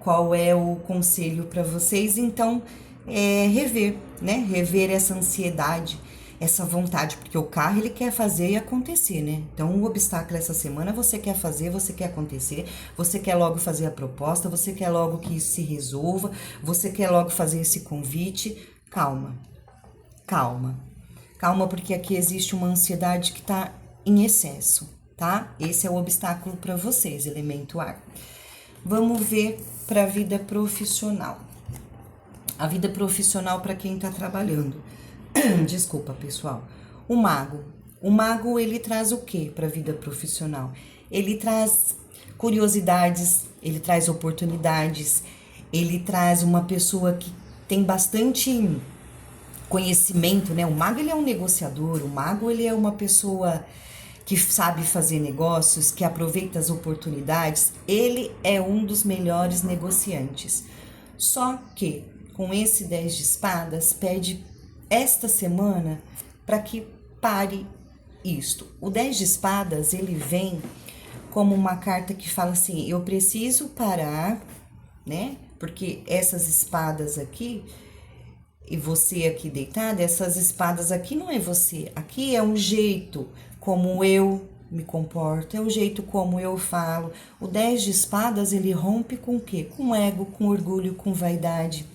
qual é o conselho para vocês. Então rever, né? Rever essa ansiedade, essa vontade, porque o carro ele quer fazer e acontecer, né? Então o obstáculo essa semana você quer fazer, você quer acontecer, você quer logo fazer a proposta, você quer logo que isso se resolva, você quer logo fazer esse convite. Calma, porque aqui existe uma ansiedade que tá em excesso, tá? Esse é o obstáculo para vocês, elemento ar. Vamos ver para a vida profissional. A vida profissional para quem tá trabalhando. Desculpa, pessoal. O mago, ele traz o quê para a vida profissional? Ele traz curiosidades, ele traz oportunidades, ele traz uma pessoa que tem bastante conhecimento, né? O mago, ele é um negociador, o mago, ele é uma pessoa que sabe fazer negócios, que aproveita as oportunidades, ele é um dos melhores negociantes. Só que com esse 10 de espadas, pede esta semana para que pare isto. O 10 de espadas, ele vem como uma carta que fala assim, eu preciso parar, né? Porque essas espadas aqui, e você aqui deitada, essas espadas aqui não é você, aqui é um jeito como eu me comporto, é o jeito como eu falo. O 10 de espadas, ele rompe com o quê? Com ego, com orgulho, com vaidade,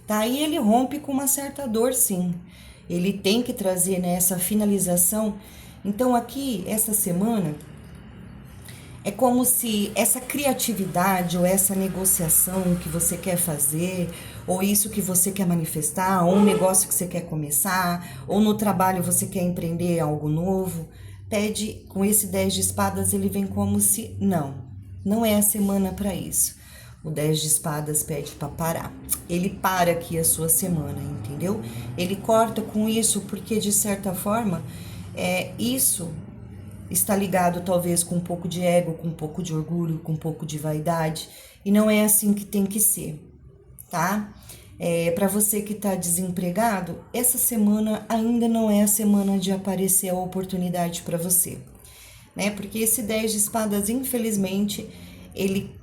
tá? E ele rompe com uma certa dor, sim. Ele tem que trazer, né, essa finalização. Então aqui, essa semana, é como se essa criatividade ou essa negociação que você quer fazer, ou isso que você quer manifestar, ou um negócio que você quer começar, ou no trabalho você quer empreender algo novo, pede, com esse 10 de espadas, ele vem como se, não é a semana para isso. O 10 de espadas pede para parar. Ele para aqui a sua semana, entendeu? Ele corta com isso porque, de certa forma, isso está ligado talvez com um pouco de ego, com um pouco de orgulho, com um pouco de vaidade. E não é assim que tem que ser, tá? Para você que está desempregado, essa semana ainda não é a semana de aparecer a oportunidade para você, né? Porque esse 10 de espadas, infelizmente, ele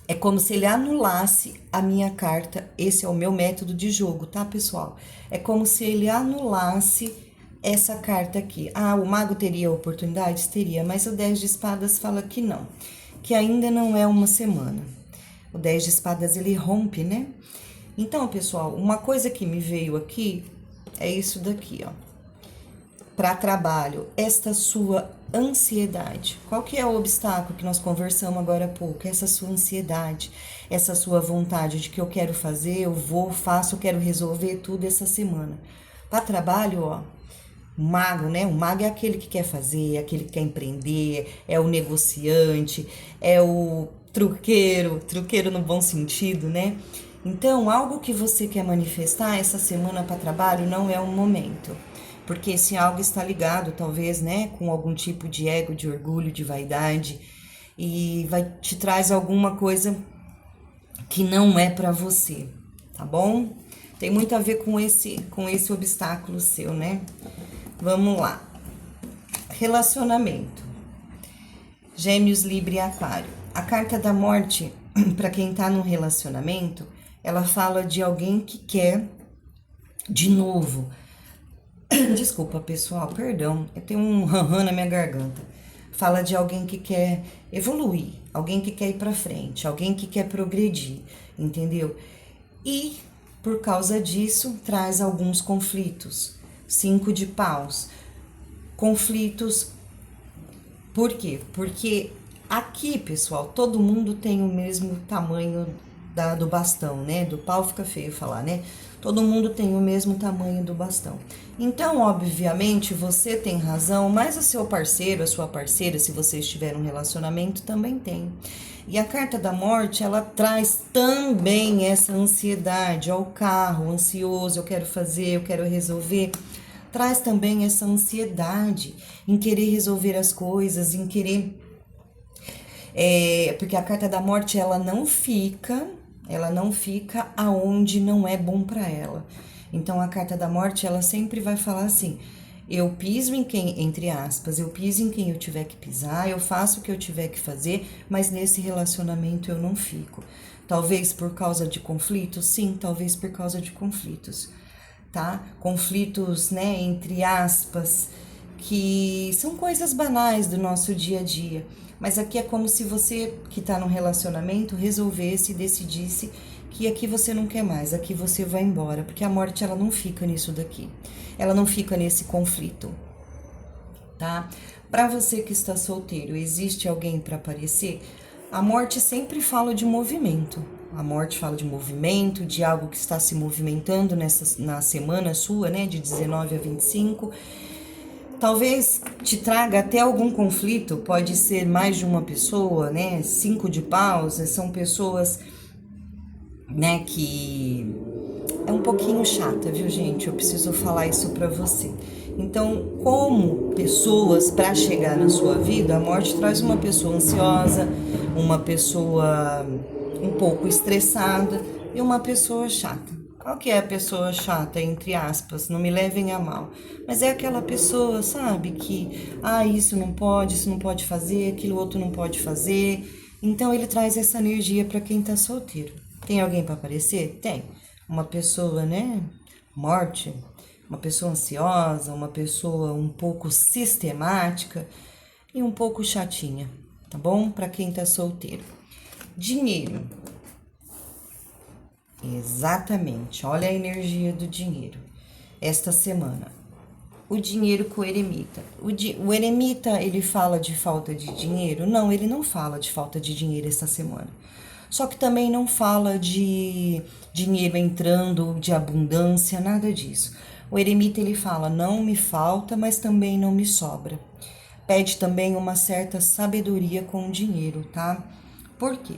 é como se ele anulasse a minha carta. Esse é o meu método de jogo, tá, pessoal? É como se ele anulasse essa carta aqui. Ah, o mago teria oportunidades? Teria, mas o 10 de espadas fala que não. que ainda não é uma semana. O 10 de espadas, ele rompe, né? Então, pessoal, uma coisa que me veio aqui é isso daqui, ó. Para trabalho, esta sua ansiedade. Qual que é o obstáculo que nós conversamos agora há pouco? Essa sua ansiedade, essa sua vontade de que eu quero fazer, eu vou, faço, eu quero resolver tudo essa semana. Para trabalho, ó, o mago, né? O mago é aquele que quer fazer, aquele que quer empreender, é o negociante, é o truqueiro no bom sentido, né? Então, algo que você quer manifestar essa semana para trabalho não é o momento. Porque esse algo está ligado, talvez, né, com algum tipo de ego, de orgulho, de vaidade, e te traz alguma coisa que não é para você, tá bom? Tem muito a ver com esse obstáculo seu, né? Vamos lá. Relacionamento. Gêmeos, Libra e Aquário. A carta da morte, para quem tá no relacionamento, ela fala de alguém que quer, de novo. Desculpa, pessoal, perdão. Eu tenho um ranhã na minha garganta. Fala de alguém que quer evoluir, alguém que quer ir pra frente, alguém que quer progredir, entendeu? E, por causa disso, traz alguns conflitos. 5 de paus. Conflitos. Por quê? Porque aqui, pessoal, todo mundo tem o mesmo tamanho do bastão, né? Do pau fica feio falar, né? Todo mundo tem o mesmo tamanho do bastão. Então, obviamente, você tem razão, mas o seu parceiro, a sua parceira, se você estiver em um relacionamento, também tem. E a carta da morte, ela traz também essa ansiedade, ó, o carro, ansioso, eu quero fazer, eu quero resolver. Traz também essa ansiedade em querer resolver as coisas, em querer... porque a carta da morte, ela não fica aonde não é bom para ela. Então, a carta da morte, ela sempre vai falar assim, eu piso em quem, entre aspas, eu piso em quem eu tiver que pisar, eu faço o que eu tiver que fazer, mas nesse relacionamento eu não fico. Talvez por causa de conflitos? Sim, talvez por causa de conflitos, tá? Conflitos, né, entre aspas, que são coisas banais do nosso dia a dia. Mas aqui é como se você, que tá num relacionamento, resolvesse e decidisse que aqui você não quer mais, aqui você vai embora. Porque a morte, ela não fica nisso daqui. Ela não fica nesse conflito, tá? Para você que está solteiro, existe alguém para aparecer? A morte sempre fala de movimento. A morte fala de movimento, de algo que está se movimentando na semana sua, né? De 19 a 25. Talvez te traga até algum conflito, pode ser mais de uma pessoa, né? 5 de paus, são pessoas, né, que é um pouquinho chata, viu, gente? Eu preciso falar isso pra você. Então, como pessoas para chegar na sua vida, a morte traz uma pessoa ansiosa, uma pessoa um pouco estressada e uma pessoa chata. Qual que é a pessoa chata, entre aspas? Não me levem a mal. Mas é aquela pessoa, sabe, que, isso não pode fazer, aquilo outro não pode fazer. Então, ele traz essa energia para quem tá solteiro. Tem alguém para aparecer? Tem. Uma pessoa, né, morte, uma pessoa ansiosa, uma pessoa um pouco sistemática e um pouco chatinha, tá bom? Para quem tá solteiro. Dinheiro. Exatamente, olha a energia do dinheiro esta semana. O dinheiro com o eremita. O eremita, ele fala de falta de dinheiro? Não, ele não fala de falta de dinheiro esta semana. Só que também não fala de dinheiro entrando, de abundância, nada disso. O eremita, ele fala, não me falta, mas também não me sobra. Pede também uma certa sabedoria com o dinheiro, tá? Por quê?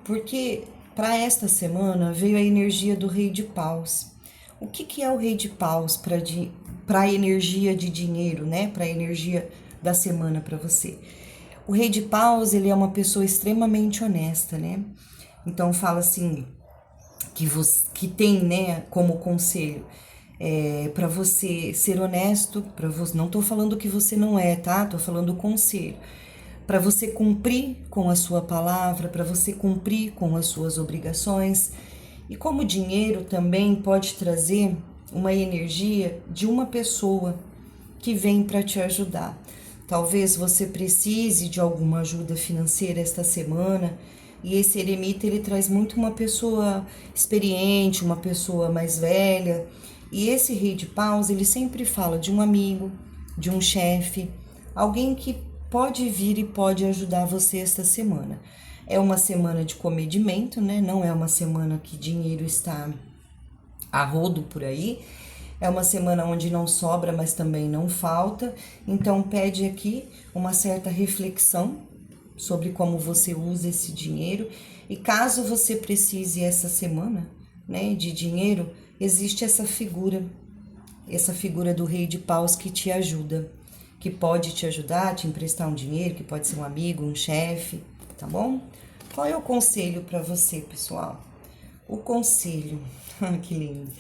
Porque para esta semana veio a energia do Rei de Paus. O que é o Rei de Paus para a energia de dinheiro, né? Para a energia da semana para você? O Rei de Paus, ele é uma pessoa extremamente honesta, né? Então fala assim, que tem, né, como conselho, para você ser honesto, não tô falando que você não é, tá? Tô falando o conselho. Para você cumprir com a sua palavra, para você cumprir com as suas obrigações. E como o dinheiro também pode trazer uma energia de uma pessoa que vem para te ajudar. Talvez você precise de alguma ajuda financeira esta semana. E esse eremita, ele traz muito uma pessoa experiente, uma pessoa mais velha. E esse rei de paus, ele sempre fala de um amigo, de um chefe, alguém que pode vir e pode ajudar você esta semana. É uma semana de comedimento, né? Não é uma semana que dinheiro está a rodo por aí. É uma semana onde não sobra, mas também não falta. Então, pede aqui uma certa reflexão sobre como você usa esse dinheiro. E caso você precise essa semana, né, de dinheiro, existe essa figura do rei de paus que te ajuda, que pode te ajudar, te emprestar um dinheiro, que pode ser um amigo, um chefe, tá bom? Qual é o conselho para você, pessoal? O conselho, que lindo.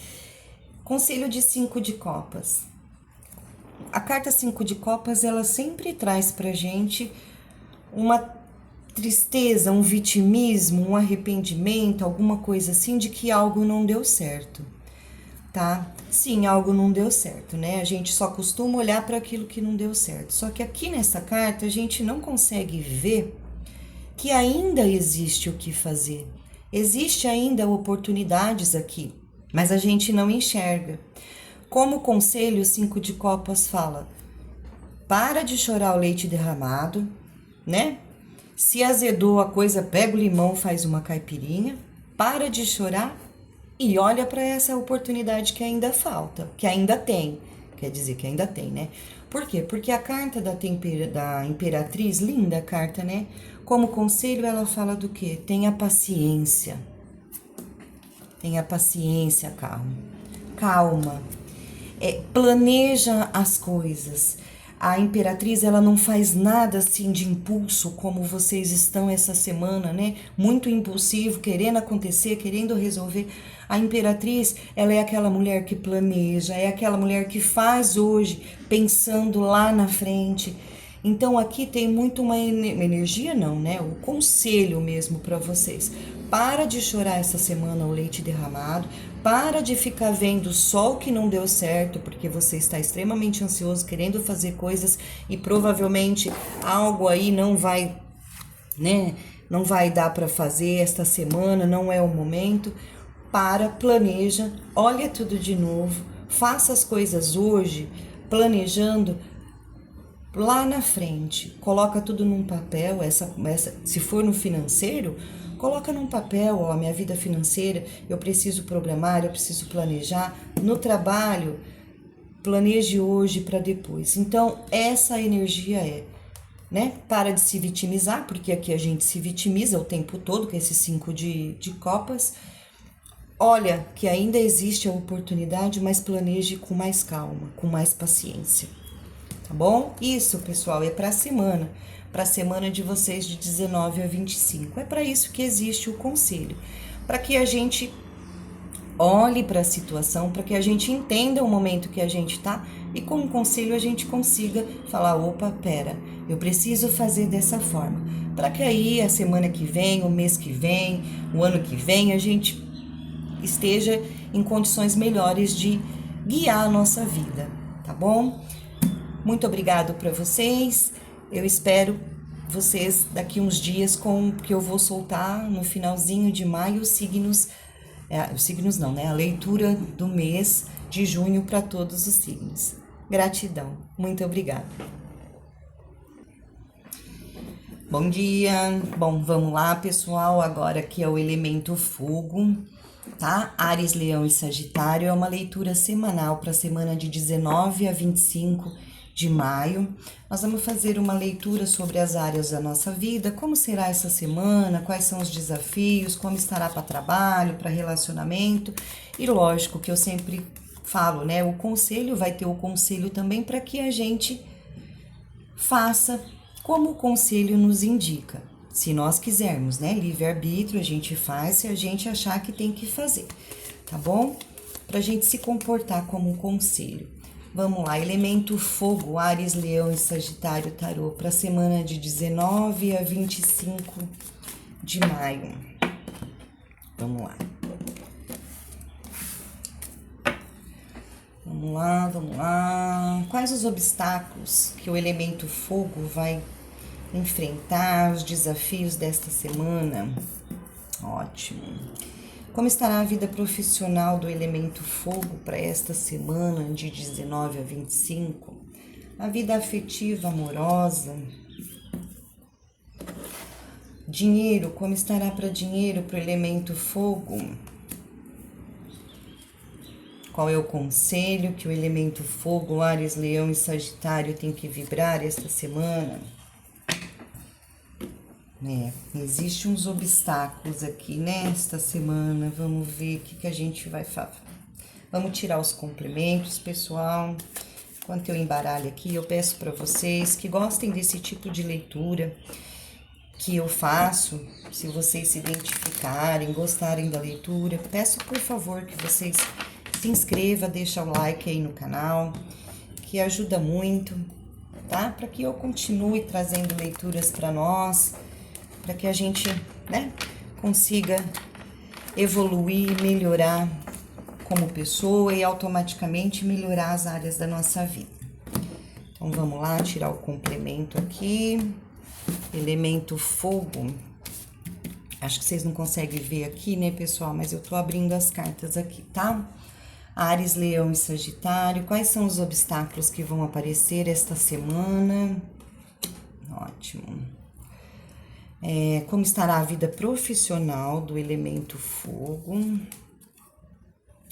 Conselho de 5 de copas. A carta 5 de copas, ela sempre traz pra gente uma tristeza, um vitimismo, um arrependimento, alguma coisa assim de que algo não deu certo, tá? Sim, algo não deu certo, né? A gente só costuma olhar para aquilo que não deu certo. Só que aqui nessa carta a gente não consegue ver que ainda existe o que fazer. Existe ainda oportunidades aqui, mas a gente não enxerga. Como conselho, o 5 de copas fala: para de chorar o leite derramado, né? Se azedou a coisa, pega o limão, faz uma caipirinha, para de chorar e olha para essa oportunidade que ainda falta, que ainda tem. Quer dizer que ainda tem, né? Por quê? Porque a carta da Imperatriz, linda a carta, né? Como conselho, ela fala do quê? Tenha paciência. Tenha paciência, calma. Calma. Planeja as coisas. A Imperatriz, ela não faz nada assim de impulso, como vocês estão essa semana, né? Muito impulsivo, querendo acontecer, querendo resolver. A Imperatriz, ela é aquela mulher que planeja, é aquela mulher que faz hoje, pensando lá na frente. Então aqui tem muito uma energia, não, né? O conselho mesmo para vocês. Para de chorar essa semana o leite derramado. Para de ficar vendo só o que não deu certo, porque você está extremamente ansioso, querendo fazer coisas e provavelmente algo aí não vai, né? Não vai dar para fazer esta semana, não é o momento. Planeja, olha tudo de novo, faça as coisas hoje, planejando lá na frente. Coloca tudo num papel, se for no financeiro, coloca num papel, ó, minha vida financeira, eu preciso programar, eu preciso planejar. No trabalho, planeje hoje para depois. Então, essa energia né? Para de se vitimizar, porque aqui a gente se vitimiza o tempo todo com esses 5 de copas. Olha que ainda existe a oportunidade, mas planeje com mais calma, com mais paciência. Tá bom? Isso, pessoal, é para a semana de vocês de 19 a 25. É para isso que existe o conselho, para que a gente olhe para a situação, para que a gente entenda o momento que a gente tá e com o conselho a gente consiga falar: opa, pera, eu preciso fazer dessa forma, para que aí a semana que vem, o mês que vem, o ano que vem, a gente esteja em condições melhores de guiar a nossa vida, tá bom? Muito obrigado para vocês. Eu espero vocês daqui uns dias que eu vou soltar no finalzinho de maio os signos não, né? A leitura do mês de junho para todos os signos. Gratidão. Muito obrigada. Bom dia. Bom, vamos lá, pessoal. Agora aqui é o elemento fogo, tá? Áries, Leão e Sagitário. É uma leitura semanal para a semana de 19 a 25 de maio. Nós vamos fazer uma leitura sobre as áreas da nossa vida, como será essa semana, quais são os desafios, como estará para trabalho, para relacionamento. E lógico que eu sempre falo, né? O conselho vai ter o conselho também para que a gente faça como o conselho nos indica. Se nós quisermos, né? Livre-arbítrio, a gente faz se a gente achar que tem que fazer, tá bom? Pra gente se comportar como um conselho. Vamos lá, elemento fogo, Áries, Leão e Sagitário, tarô, para a semana de 19 a 25 de maio. Vamos lá. Vamos lá, vamos lá. Quais os obstáculos que o elemento fogo vai enfrentar, os desafios desta semana? Ótimo. Como estará a vida profissional do elemento fogo para esta semana de 19 a 25? A vida afetiva, amorosa. Dinheiro, como estará para dinheiro para o elemento fogo? Qual é o conselho que o elemento fogo, Áries, Leão e Sagitário tem que vibrar esta semana? Existem uns obstáculos aqui nesta semana. Vamos ver o que a gente vai fazer. Vamos tirar os complementos, pessoal. Enquanto eu embaralho aqui, eu peço para vocês que gostem desse tipo de leitura que eu faço. Se vocês se identificarem, gostarem da leitura, peço por favor que vocês se inscreva, deixa o like aí no canal, que ajuda muito, tá? Para que eu continue trazendo leituras para nós, para que a gente, consiga evoluir, melhorar como pessoa e automaticamente melhorar as áreas da nossa vida. Então vamos lá, tirar o complemento aqui. Elemento fogo. Acho que vocês não conseguem ver aqui, né, pessoal? Mas eu tô abrindo as cartas aqui, tá? Áries, Leão e Sagitário. Quais são os obstáculos que vão aparecer esta semana? Ótimo. Como estará a vida profissional do elemento fogo?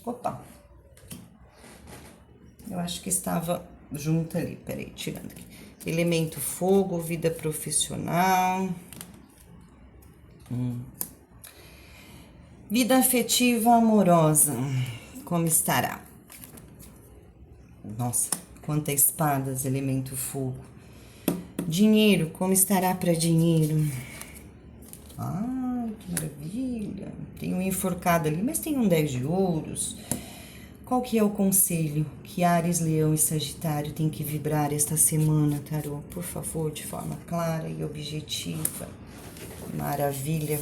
Opa! Eu acho que estava junto ali. Peraí, tirando aqui. Elemento fogo, vida profissional. Vida afetiva, amorosa. Como estará? Nossa, quantas espadas, elemento fogo. Dinheiro, como estará para dinheiro? Ai, que maravilha. Tem um enforcado ali, mas tem um 10 de ouros. Qual que é o conselho que Áries, Leão e Sagitário tem que vibrar esta semana, tarô? Por favor, de forma clara e objetiva. Maravilha.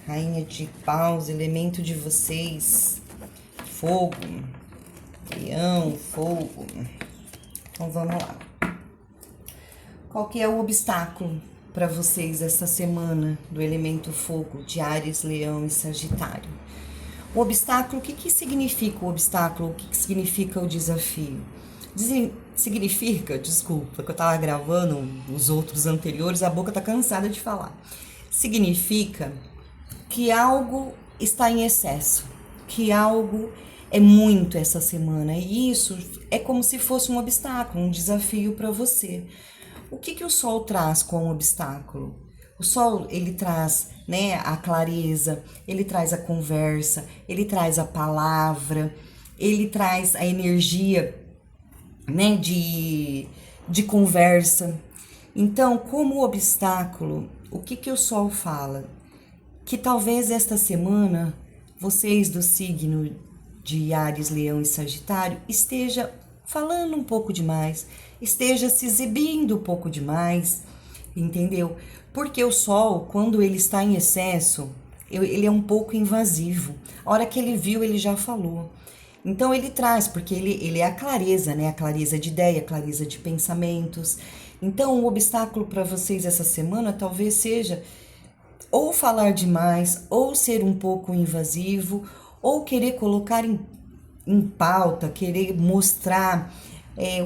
Rainha de paus, elemento de vocês. Fogo, leão, fogo. Então, vamos lá. Qual que é o obstáculo para vocês esta semana do elemento fogo de Áries, Leão e Sagitário? O obstáculo, o que significa o obstáculo? O que significa o desafio? Significa, desculpa, que eu tava gravando os outros anteriores, a boca tá cansada de falar. Significa que algo está em excesso, que algo é muito essa semana, e isso é como se fosse um obstáculo, um desafio para você. O que o Sol traz como obstáculo? O Sol, ele traz, a clareza, ele traz a conversa, ele traz a palavra, ele traz a energia, de conversa. Então, como obstáculo, o que o Sol fala? Que talvez esta semana, vocês do signo de Áries, Leão e Sagitário, esteja falando um pouco demais, esteja se exibindo um pouco demais, entendeu? Porque o Sol, quando ele está em excesso, ele é um pouco invasivo. A hora que ele viu, ele já falou. Então ele traz, porque ele é a clareza, a clareza de ideia, a clareza de pensamentos. Então o obstáculo para vocês essa semana talvez seja ou falar demais, ou ser um pouco invasivo, ou querer colocar em pauta, querer mostrar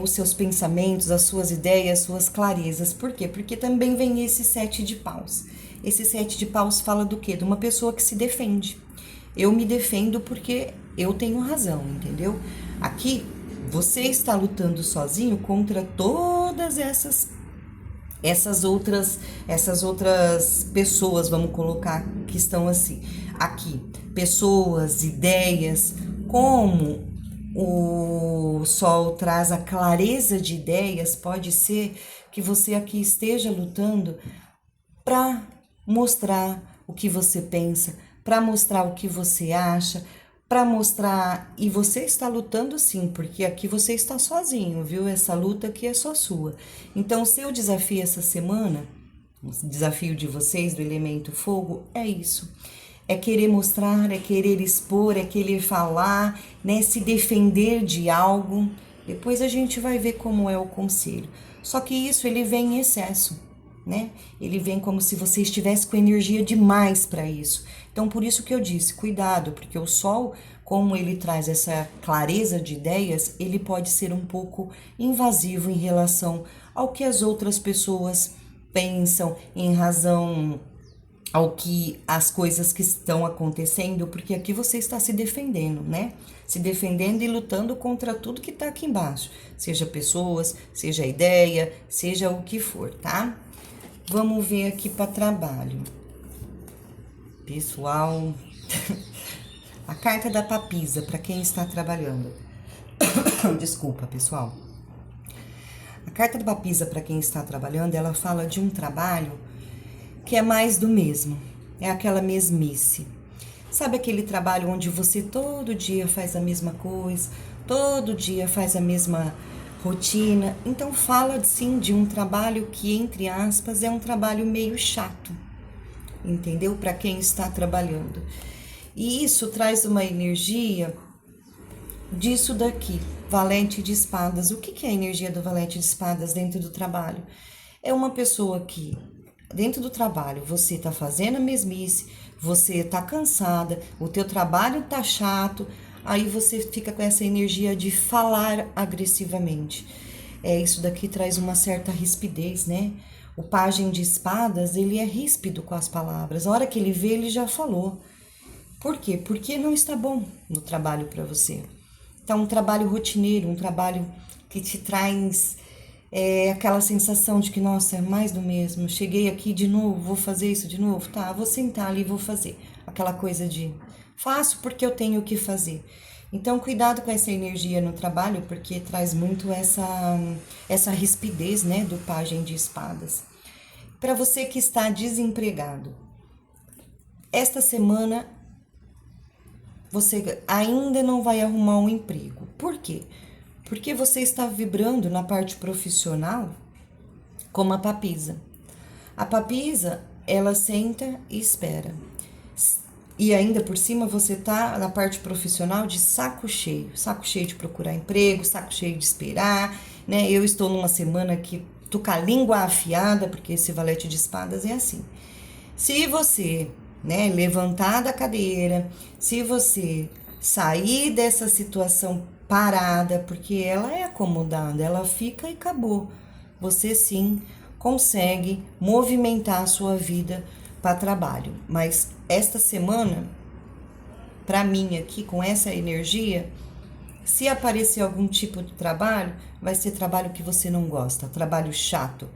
os seus pensamentos, as suas ideias, as suas clarezas. Por quê? Porque também vem esse 7 de paus. Esse 7 de paus fala do quê? De uma pessoa que se defende. Eu me defendo porque eu tenho razão, entendeu? Aqui, você está lutando sozinho contra todas essas outras pessoas, vamos colocar, que estão assim, aqui, pessoas, ideias. Como o Sol traz a clareza de ideias, pode ser que você aqui esteja lutando para mostrar o que você pensa, para mostrar o que você acha, para mostrar, e você está lutando sim, porque aqui você está sozinho, viu? Essa luta aqui é só sua. Então, o seu desafio essa semana, o desafio de vocês do elemento fogo, é isso. é querer mostrar, é querer expor, é querer falar, né? Se defender de algo. Depois a gente vai ver como é o conselho. Só que isso ele vem em excesso, né? Ele vem como se você estivesse com energia demais para isso. Então, por isso que eu disse, cuidado, porque o sol, como ele traz essa clareza de ideias, ele pode ser um pouco invasivo em relação ao que as outras pessoas pensam, em razão ao que as coisas que estão acontecendo, porque aqui você está se defendendo, né? Se defendendo e lutando contra tudo que está aqui embaixo, seja pessoas, seja ideia, seja o que for, tá? Vamos ver aqui para trabalho. Pessoal, a carta da papisa para quem está trabalhando. Desculpa, pessoal. A carta da papisa para quem está trabalhando, ela fala de um trabalho que é mais do mesmo, é aquela mesmice. Sabe aquele trabalho onde você todo dia faz a mesma coisa, todo dia faz a mesma rotina? Então fala sim de um trabalho que, entre aspas, é um trabalho meio chato, entendeu? Para quem está trabalhando. E isso traz uma energia disso daqui, valete de espadas. O que é a energia do valete de espadas dentro do trabalho? É uma pessoa que dentro do trabalho, você tá fazendo a mesmice, você tá cansada, o teu trabalho tá chato, aí você fica com essa energia de falar agressivamente. Isso daqui traz uma certa rispidez, né? O pajem de espadas, ele é ríspido com as palavras. A hora que ele vê, ele já falou. Por quê? Porque não está bom no trabalho para você. Então, um trabalho rotineiro, um trabalho que te traz aquela sensação de que, nossa, é mais do mesmo. Cheguei aqui de novo, vou fazer isso de novo? Tá, vou sentar ali e vou fazer. Aquela coisa de, faço porque eu tenho o que fazer. Então, cuidado com essa energia no trabalho, porque traz muito essa rispidez, né, do pajem de espadas. Para você que está desempregado, esta semana você ainda não vai arrumar um emprego. Por quê? Porque você está vibrando na parte profissional como a papisa. A papisa, ela senta e espera. E ainda por cima você tá na parte profissional de saco cheio de procurar emprego, saco cheio de esperar, né? Eu estou numa semana que tô com a língua afiada, porque esse valete de espadas é assim. Se você, né, levantar da cadeira, se você sair dessa situação parada, porque ela é acomodada, ela fica e acabou. Você sim consegue movimentar a sua vida para trabalho. Mas esta semana, para mim aqui, com essa energia, se aparecer algum tipo de trabalho, vai ser trabalho que você não gosta, trabalho chato,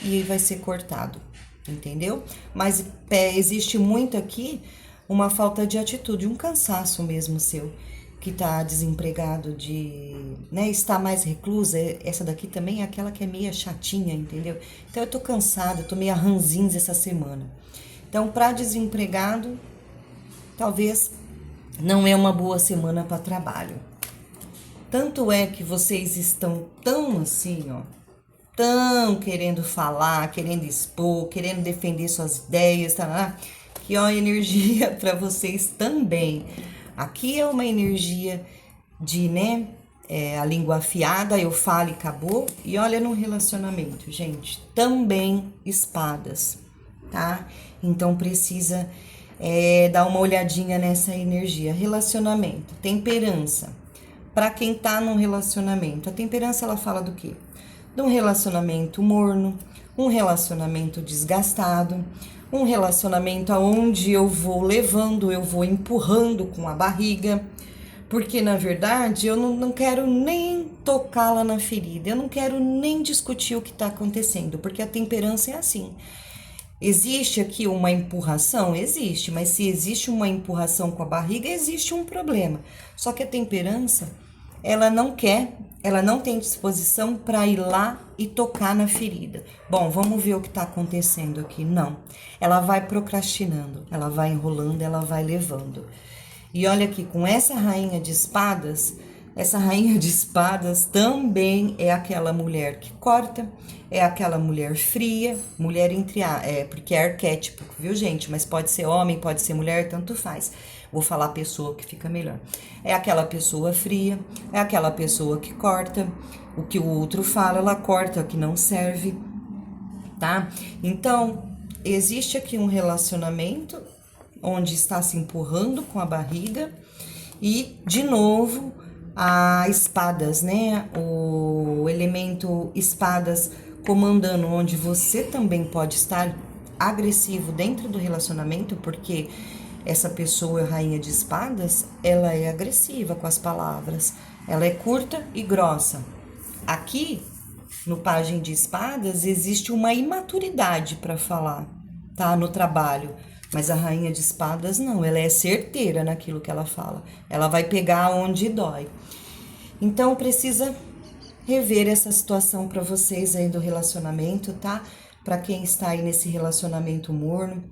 e vai ser cortado, entendeu? Mas existe muito aqui uma falta de atitude, um cansaço mesmo seu, que tá desempregado, né, está mais reclusa. Essa daqui também é aquela que é meio chatinha, entendeu? Então eu tô cansada, tô meio ranzinza essa semana. Então, para desempregado, talvez não é uma boa semana para trabalho. Tanto é que vocês estão tão assim, ó, tão querendo falar, querendo expor, querendo defender suas ideias, tá? Que ó, a energia para vocês também. Aqui é uma energia de, né, a língua afiada, eu falo e acabou. E olha no relacionamento, gente, também espadas, tá? Então precisa dar uma olhadinha nessa energia. Relacionamento, temperança. Para quem tá num relacionamento, a temperança ela fala do quê? De um relacionamento morno, um relacionamento desgastado, um relacionamento onde eu vou levando, eu vou empurrando com a barriga, porque na verdade eu não quero nem tocá-la na ferida, eu não quero nem discutir o que está acontecendo, porque a temperança é assim. Existe aqui uma empurração? Existe, mas se existe uma empurração com a barriga, existe um problema. Só que a temperança, ela não quer, ela não tem disposição para ir lá e tocar na ferida. Bom, vamos ver o que está acontecendo aqui. Não, ela vai procrastinando, ela vai enrolando, ela vai levando. E olha aqui, com essa rainha de espadas, Essa rainha de espadas também é aquela mulher que corta, é aquela mulher fria, mulher porque é arquétipo, viu, gente? Mas pode ser homem, pode ser mulher, tanto faz. Vou falar pessoa que fica melhor. É aquela pessoa fria, é aquela pessoa que corta, o que o outro fala, ela corta o que não serve, tá? Então, existe aqui um relacionamento onde está se empurrando com a barriga e, de novo, a espadas, né? O elemento espadas comandando, onde você também pode estar agressivo dentro do relacionamento, porque essa pessoa rainha de espadas, ela é agressiva com as palavras, ela é curta e grossa. Aqui, no pajem de espadas, existe uma imaturidade para falar, tá? No trabalho. Mas a rainha de espadas não, ela é certeira naquilo que ela fala. Ela vai pegar onde dói. Então precisa rever essa situação para vocês aí do relacionamento, tá? Para quem está aí nesse relacionamento morno,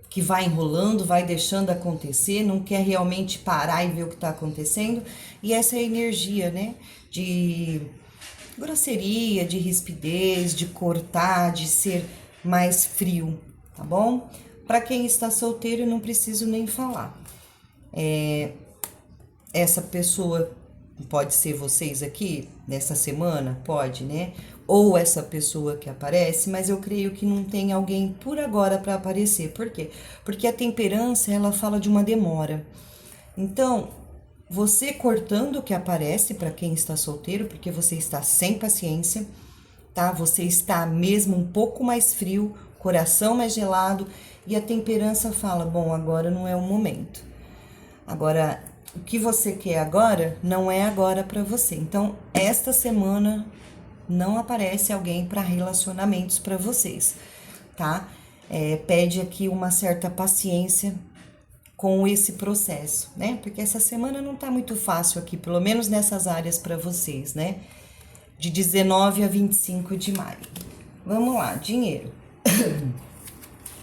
que vai enrolando, vai deixando acontecer, não quer realmente parar e ver o que está acontecendo. E essa é a energia, né? De grosseria, de rispidez, de cortar, de ser mais frio, tá bom? Para quem está solteiro, eu não preciso nem falar. Essa pessoa pode ser vocês aqui nessa semana, pode, né? Ou essa pessoa que aparece, mas eu creio que não tem alguém por agora para aparecer. Por quê? Porque a temperança, ela fala de uma demora. Então, você cortando o que aparece para quem está solteiro, porque você está sem paciência, tá? Você está mesmo um pouco mais frio, coração mais gelado, e a temperança fala: bom, agora não é o momento. Agora, o que você quer agora não é agora para você. Então, esta semana não aparece alguém para relacionamentos para vocês, tá? Pede aqui uma certa paciência com esse processo, né? Porque essa semana não tá muito fácil aqui, pelo menos nessas áreas para vocês, né? De 19 a 25 de maio. Vamos lá, dinheiro.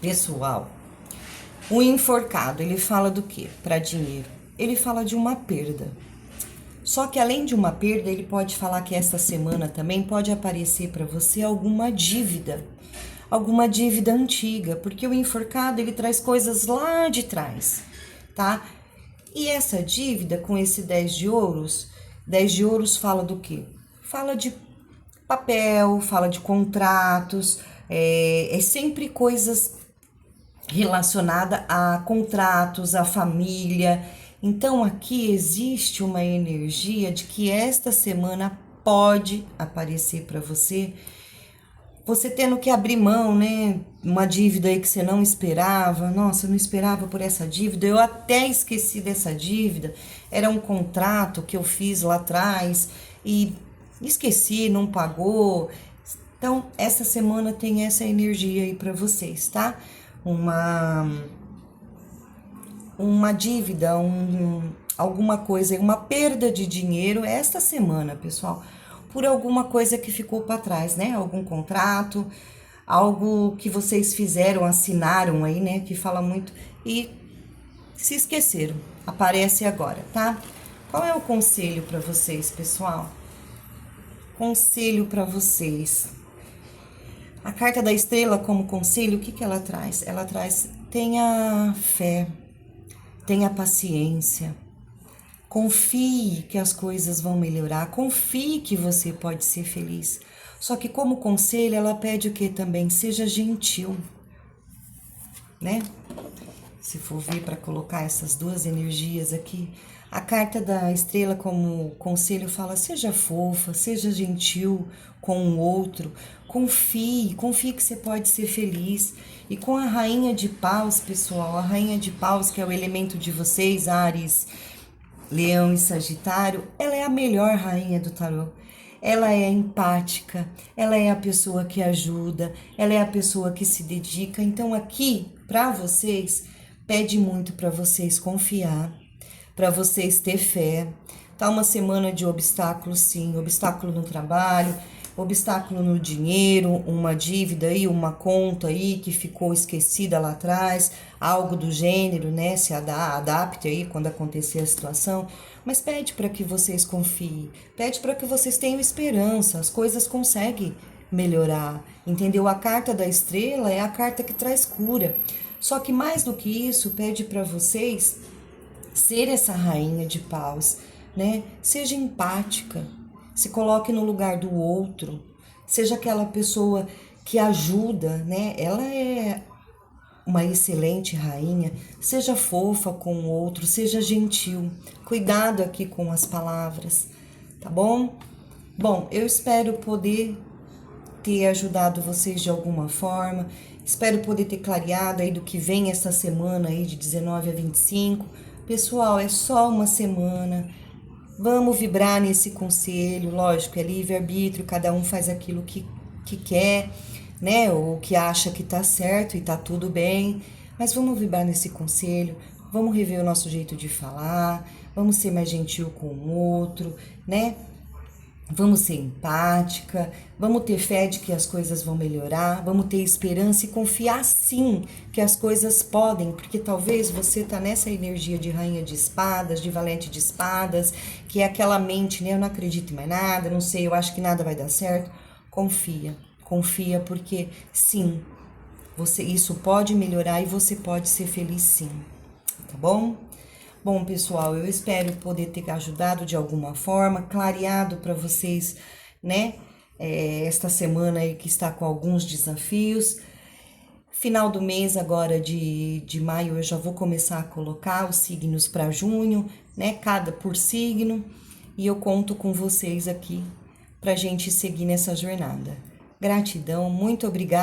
Pessoal, o enforcado, ele fala do quê? Para dinheiro. Ele fala de uma perda. Só que além de uma perda, ele pode falar que esta semana também pode aparecer para você alguma dívida antiga, porque o enforcado, ele traz coisas lá de trás, tá? E essa dívida com esse 10 de ouros fala do quê? Fala de papel, fala de contratos, é sempre coisas relacionada a contratos, a família. Então aqui existe uma energia de que esta semana pode aparecer para você tendo que abrir mão, né? Uma dívida aí que você não esperava. Nossa, eu não esperava por essa dívida. Eu até esqueci dessa dívida. Era um contrato que eu fiz lá atrás e esqueci, não pagou. Então, essa semana tem essa energia aí para vocês, tá? Uma dívida, alguma coisa, uma perda de dinheiro esta semana, pessoal, por alguma coisa que ficou para trás, né? Algum contrato, algo que vocês fizeram, assinaram aí, né? Que fala muito e se esqueceram. Aparece agora, tá? Qual é o conselho para vocês, pessoal? Conselho para vocês. A carta da estrela como conselho, o que que ela traz? Ela traz: tenha fé, tenha paciência, confie que as coisas vão melhorar, confie que você pode ser feliz. Só que como conselho, ela pede o que também? Seja gentil, né? Se for ver para colocar essas duas energias aqui, a carta da estrela como conselho fala: seja fofa, seja gentil com o outro, confie que você pode ser feliz. E com a rainha de paus, pessoal, a rainha de paus, que é o elemento de vocês, Áries, Leão e Sagitário, ela é a melhor rainha do tarô. Ela é empática, ela é a pessoa que ajuda, ela é a pessoa que se dedica. Então aqui, para vocês, pede muito para vocês confiar, para vocês ter fé. Tá uma semana de obstáculos, sim, obstáculo no trabalho, obstáculo no dinheiro, uma dívida aí, uma conta aí que ficou esquecida lá atrás, algo do gênero, né? Se adapte aí quando acontecer a situação. Mas pede para que vocês confiem, pede para que vocês tenham esperança, as coisas conseguem melhorar, entendeu? A carta da estrela é a carta que traz cura. Só que mais do que isso, pede para vocês ser essa rainha de paus, né? Seja empática, se coloque no lugar do outro, seja aquela pessoa que ajuda, né? Ela é uma excelente rainha, seja fofa com o outro, seja gentil. Cuidado aqui com as palavras, tá bom? Bom, eu espero poder ter ajudado vocês de alguma forma. Espero poder ter clareado aí do que vem essa semana aí de 19 a 25. Pessoal, é só uma semana. Vamos vibrar nesse conselho, lógico, é livre-arbítrio, cada um faz aquilo que quer, né? Ou que acha que tá certo e tá tudo bem. Mas vamos vibrar nesse conselho, vamos rever o nosso jeito de falar, vamos ser mais gentil com o outro, né? Vamos ser empática, vamos ter fé de que as coisas vão melhorar, vamos ter esperança e confiar sim que as coisas podem, porque talvez você tá nessa energia de rainha de espadas, de valente de espadas, que é aquela mente, né? Eu não acredito em mais nada, não sei, eu acho que nada vai dar certo. Confia porque sim, isso pode melhorar e você pode ser feliz sim, tá bom? Bom, pessoal, eu espero poder ter ajudado de alguma forma, clareado para vocês, né? Esta semana aí que está com alguns desafios. Final do mês agora de maio eu já vou começar a colocar os signos para junho, né? Cada por signo. E eu conto com vocês aqui para a gente seguir nessa jornada. Gratidão, muito obrigada.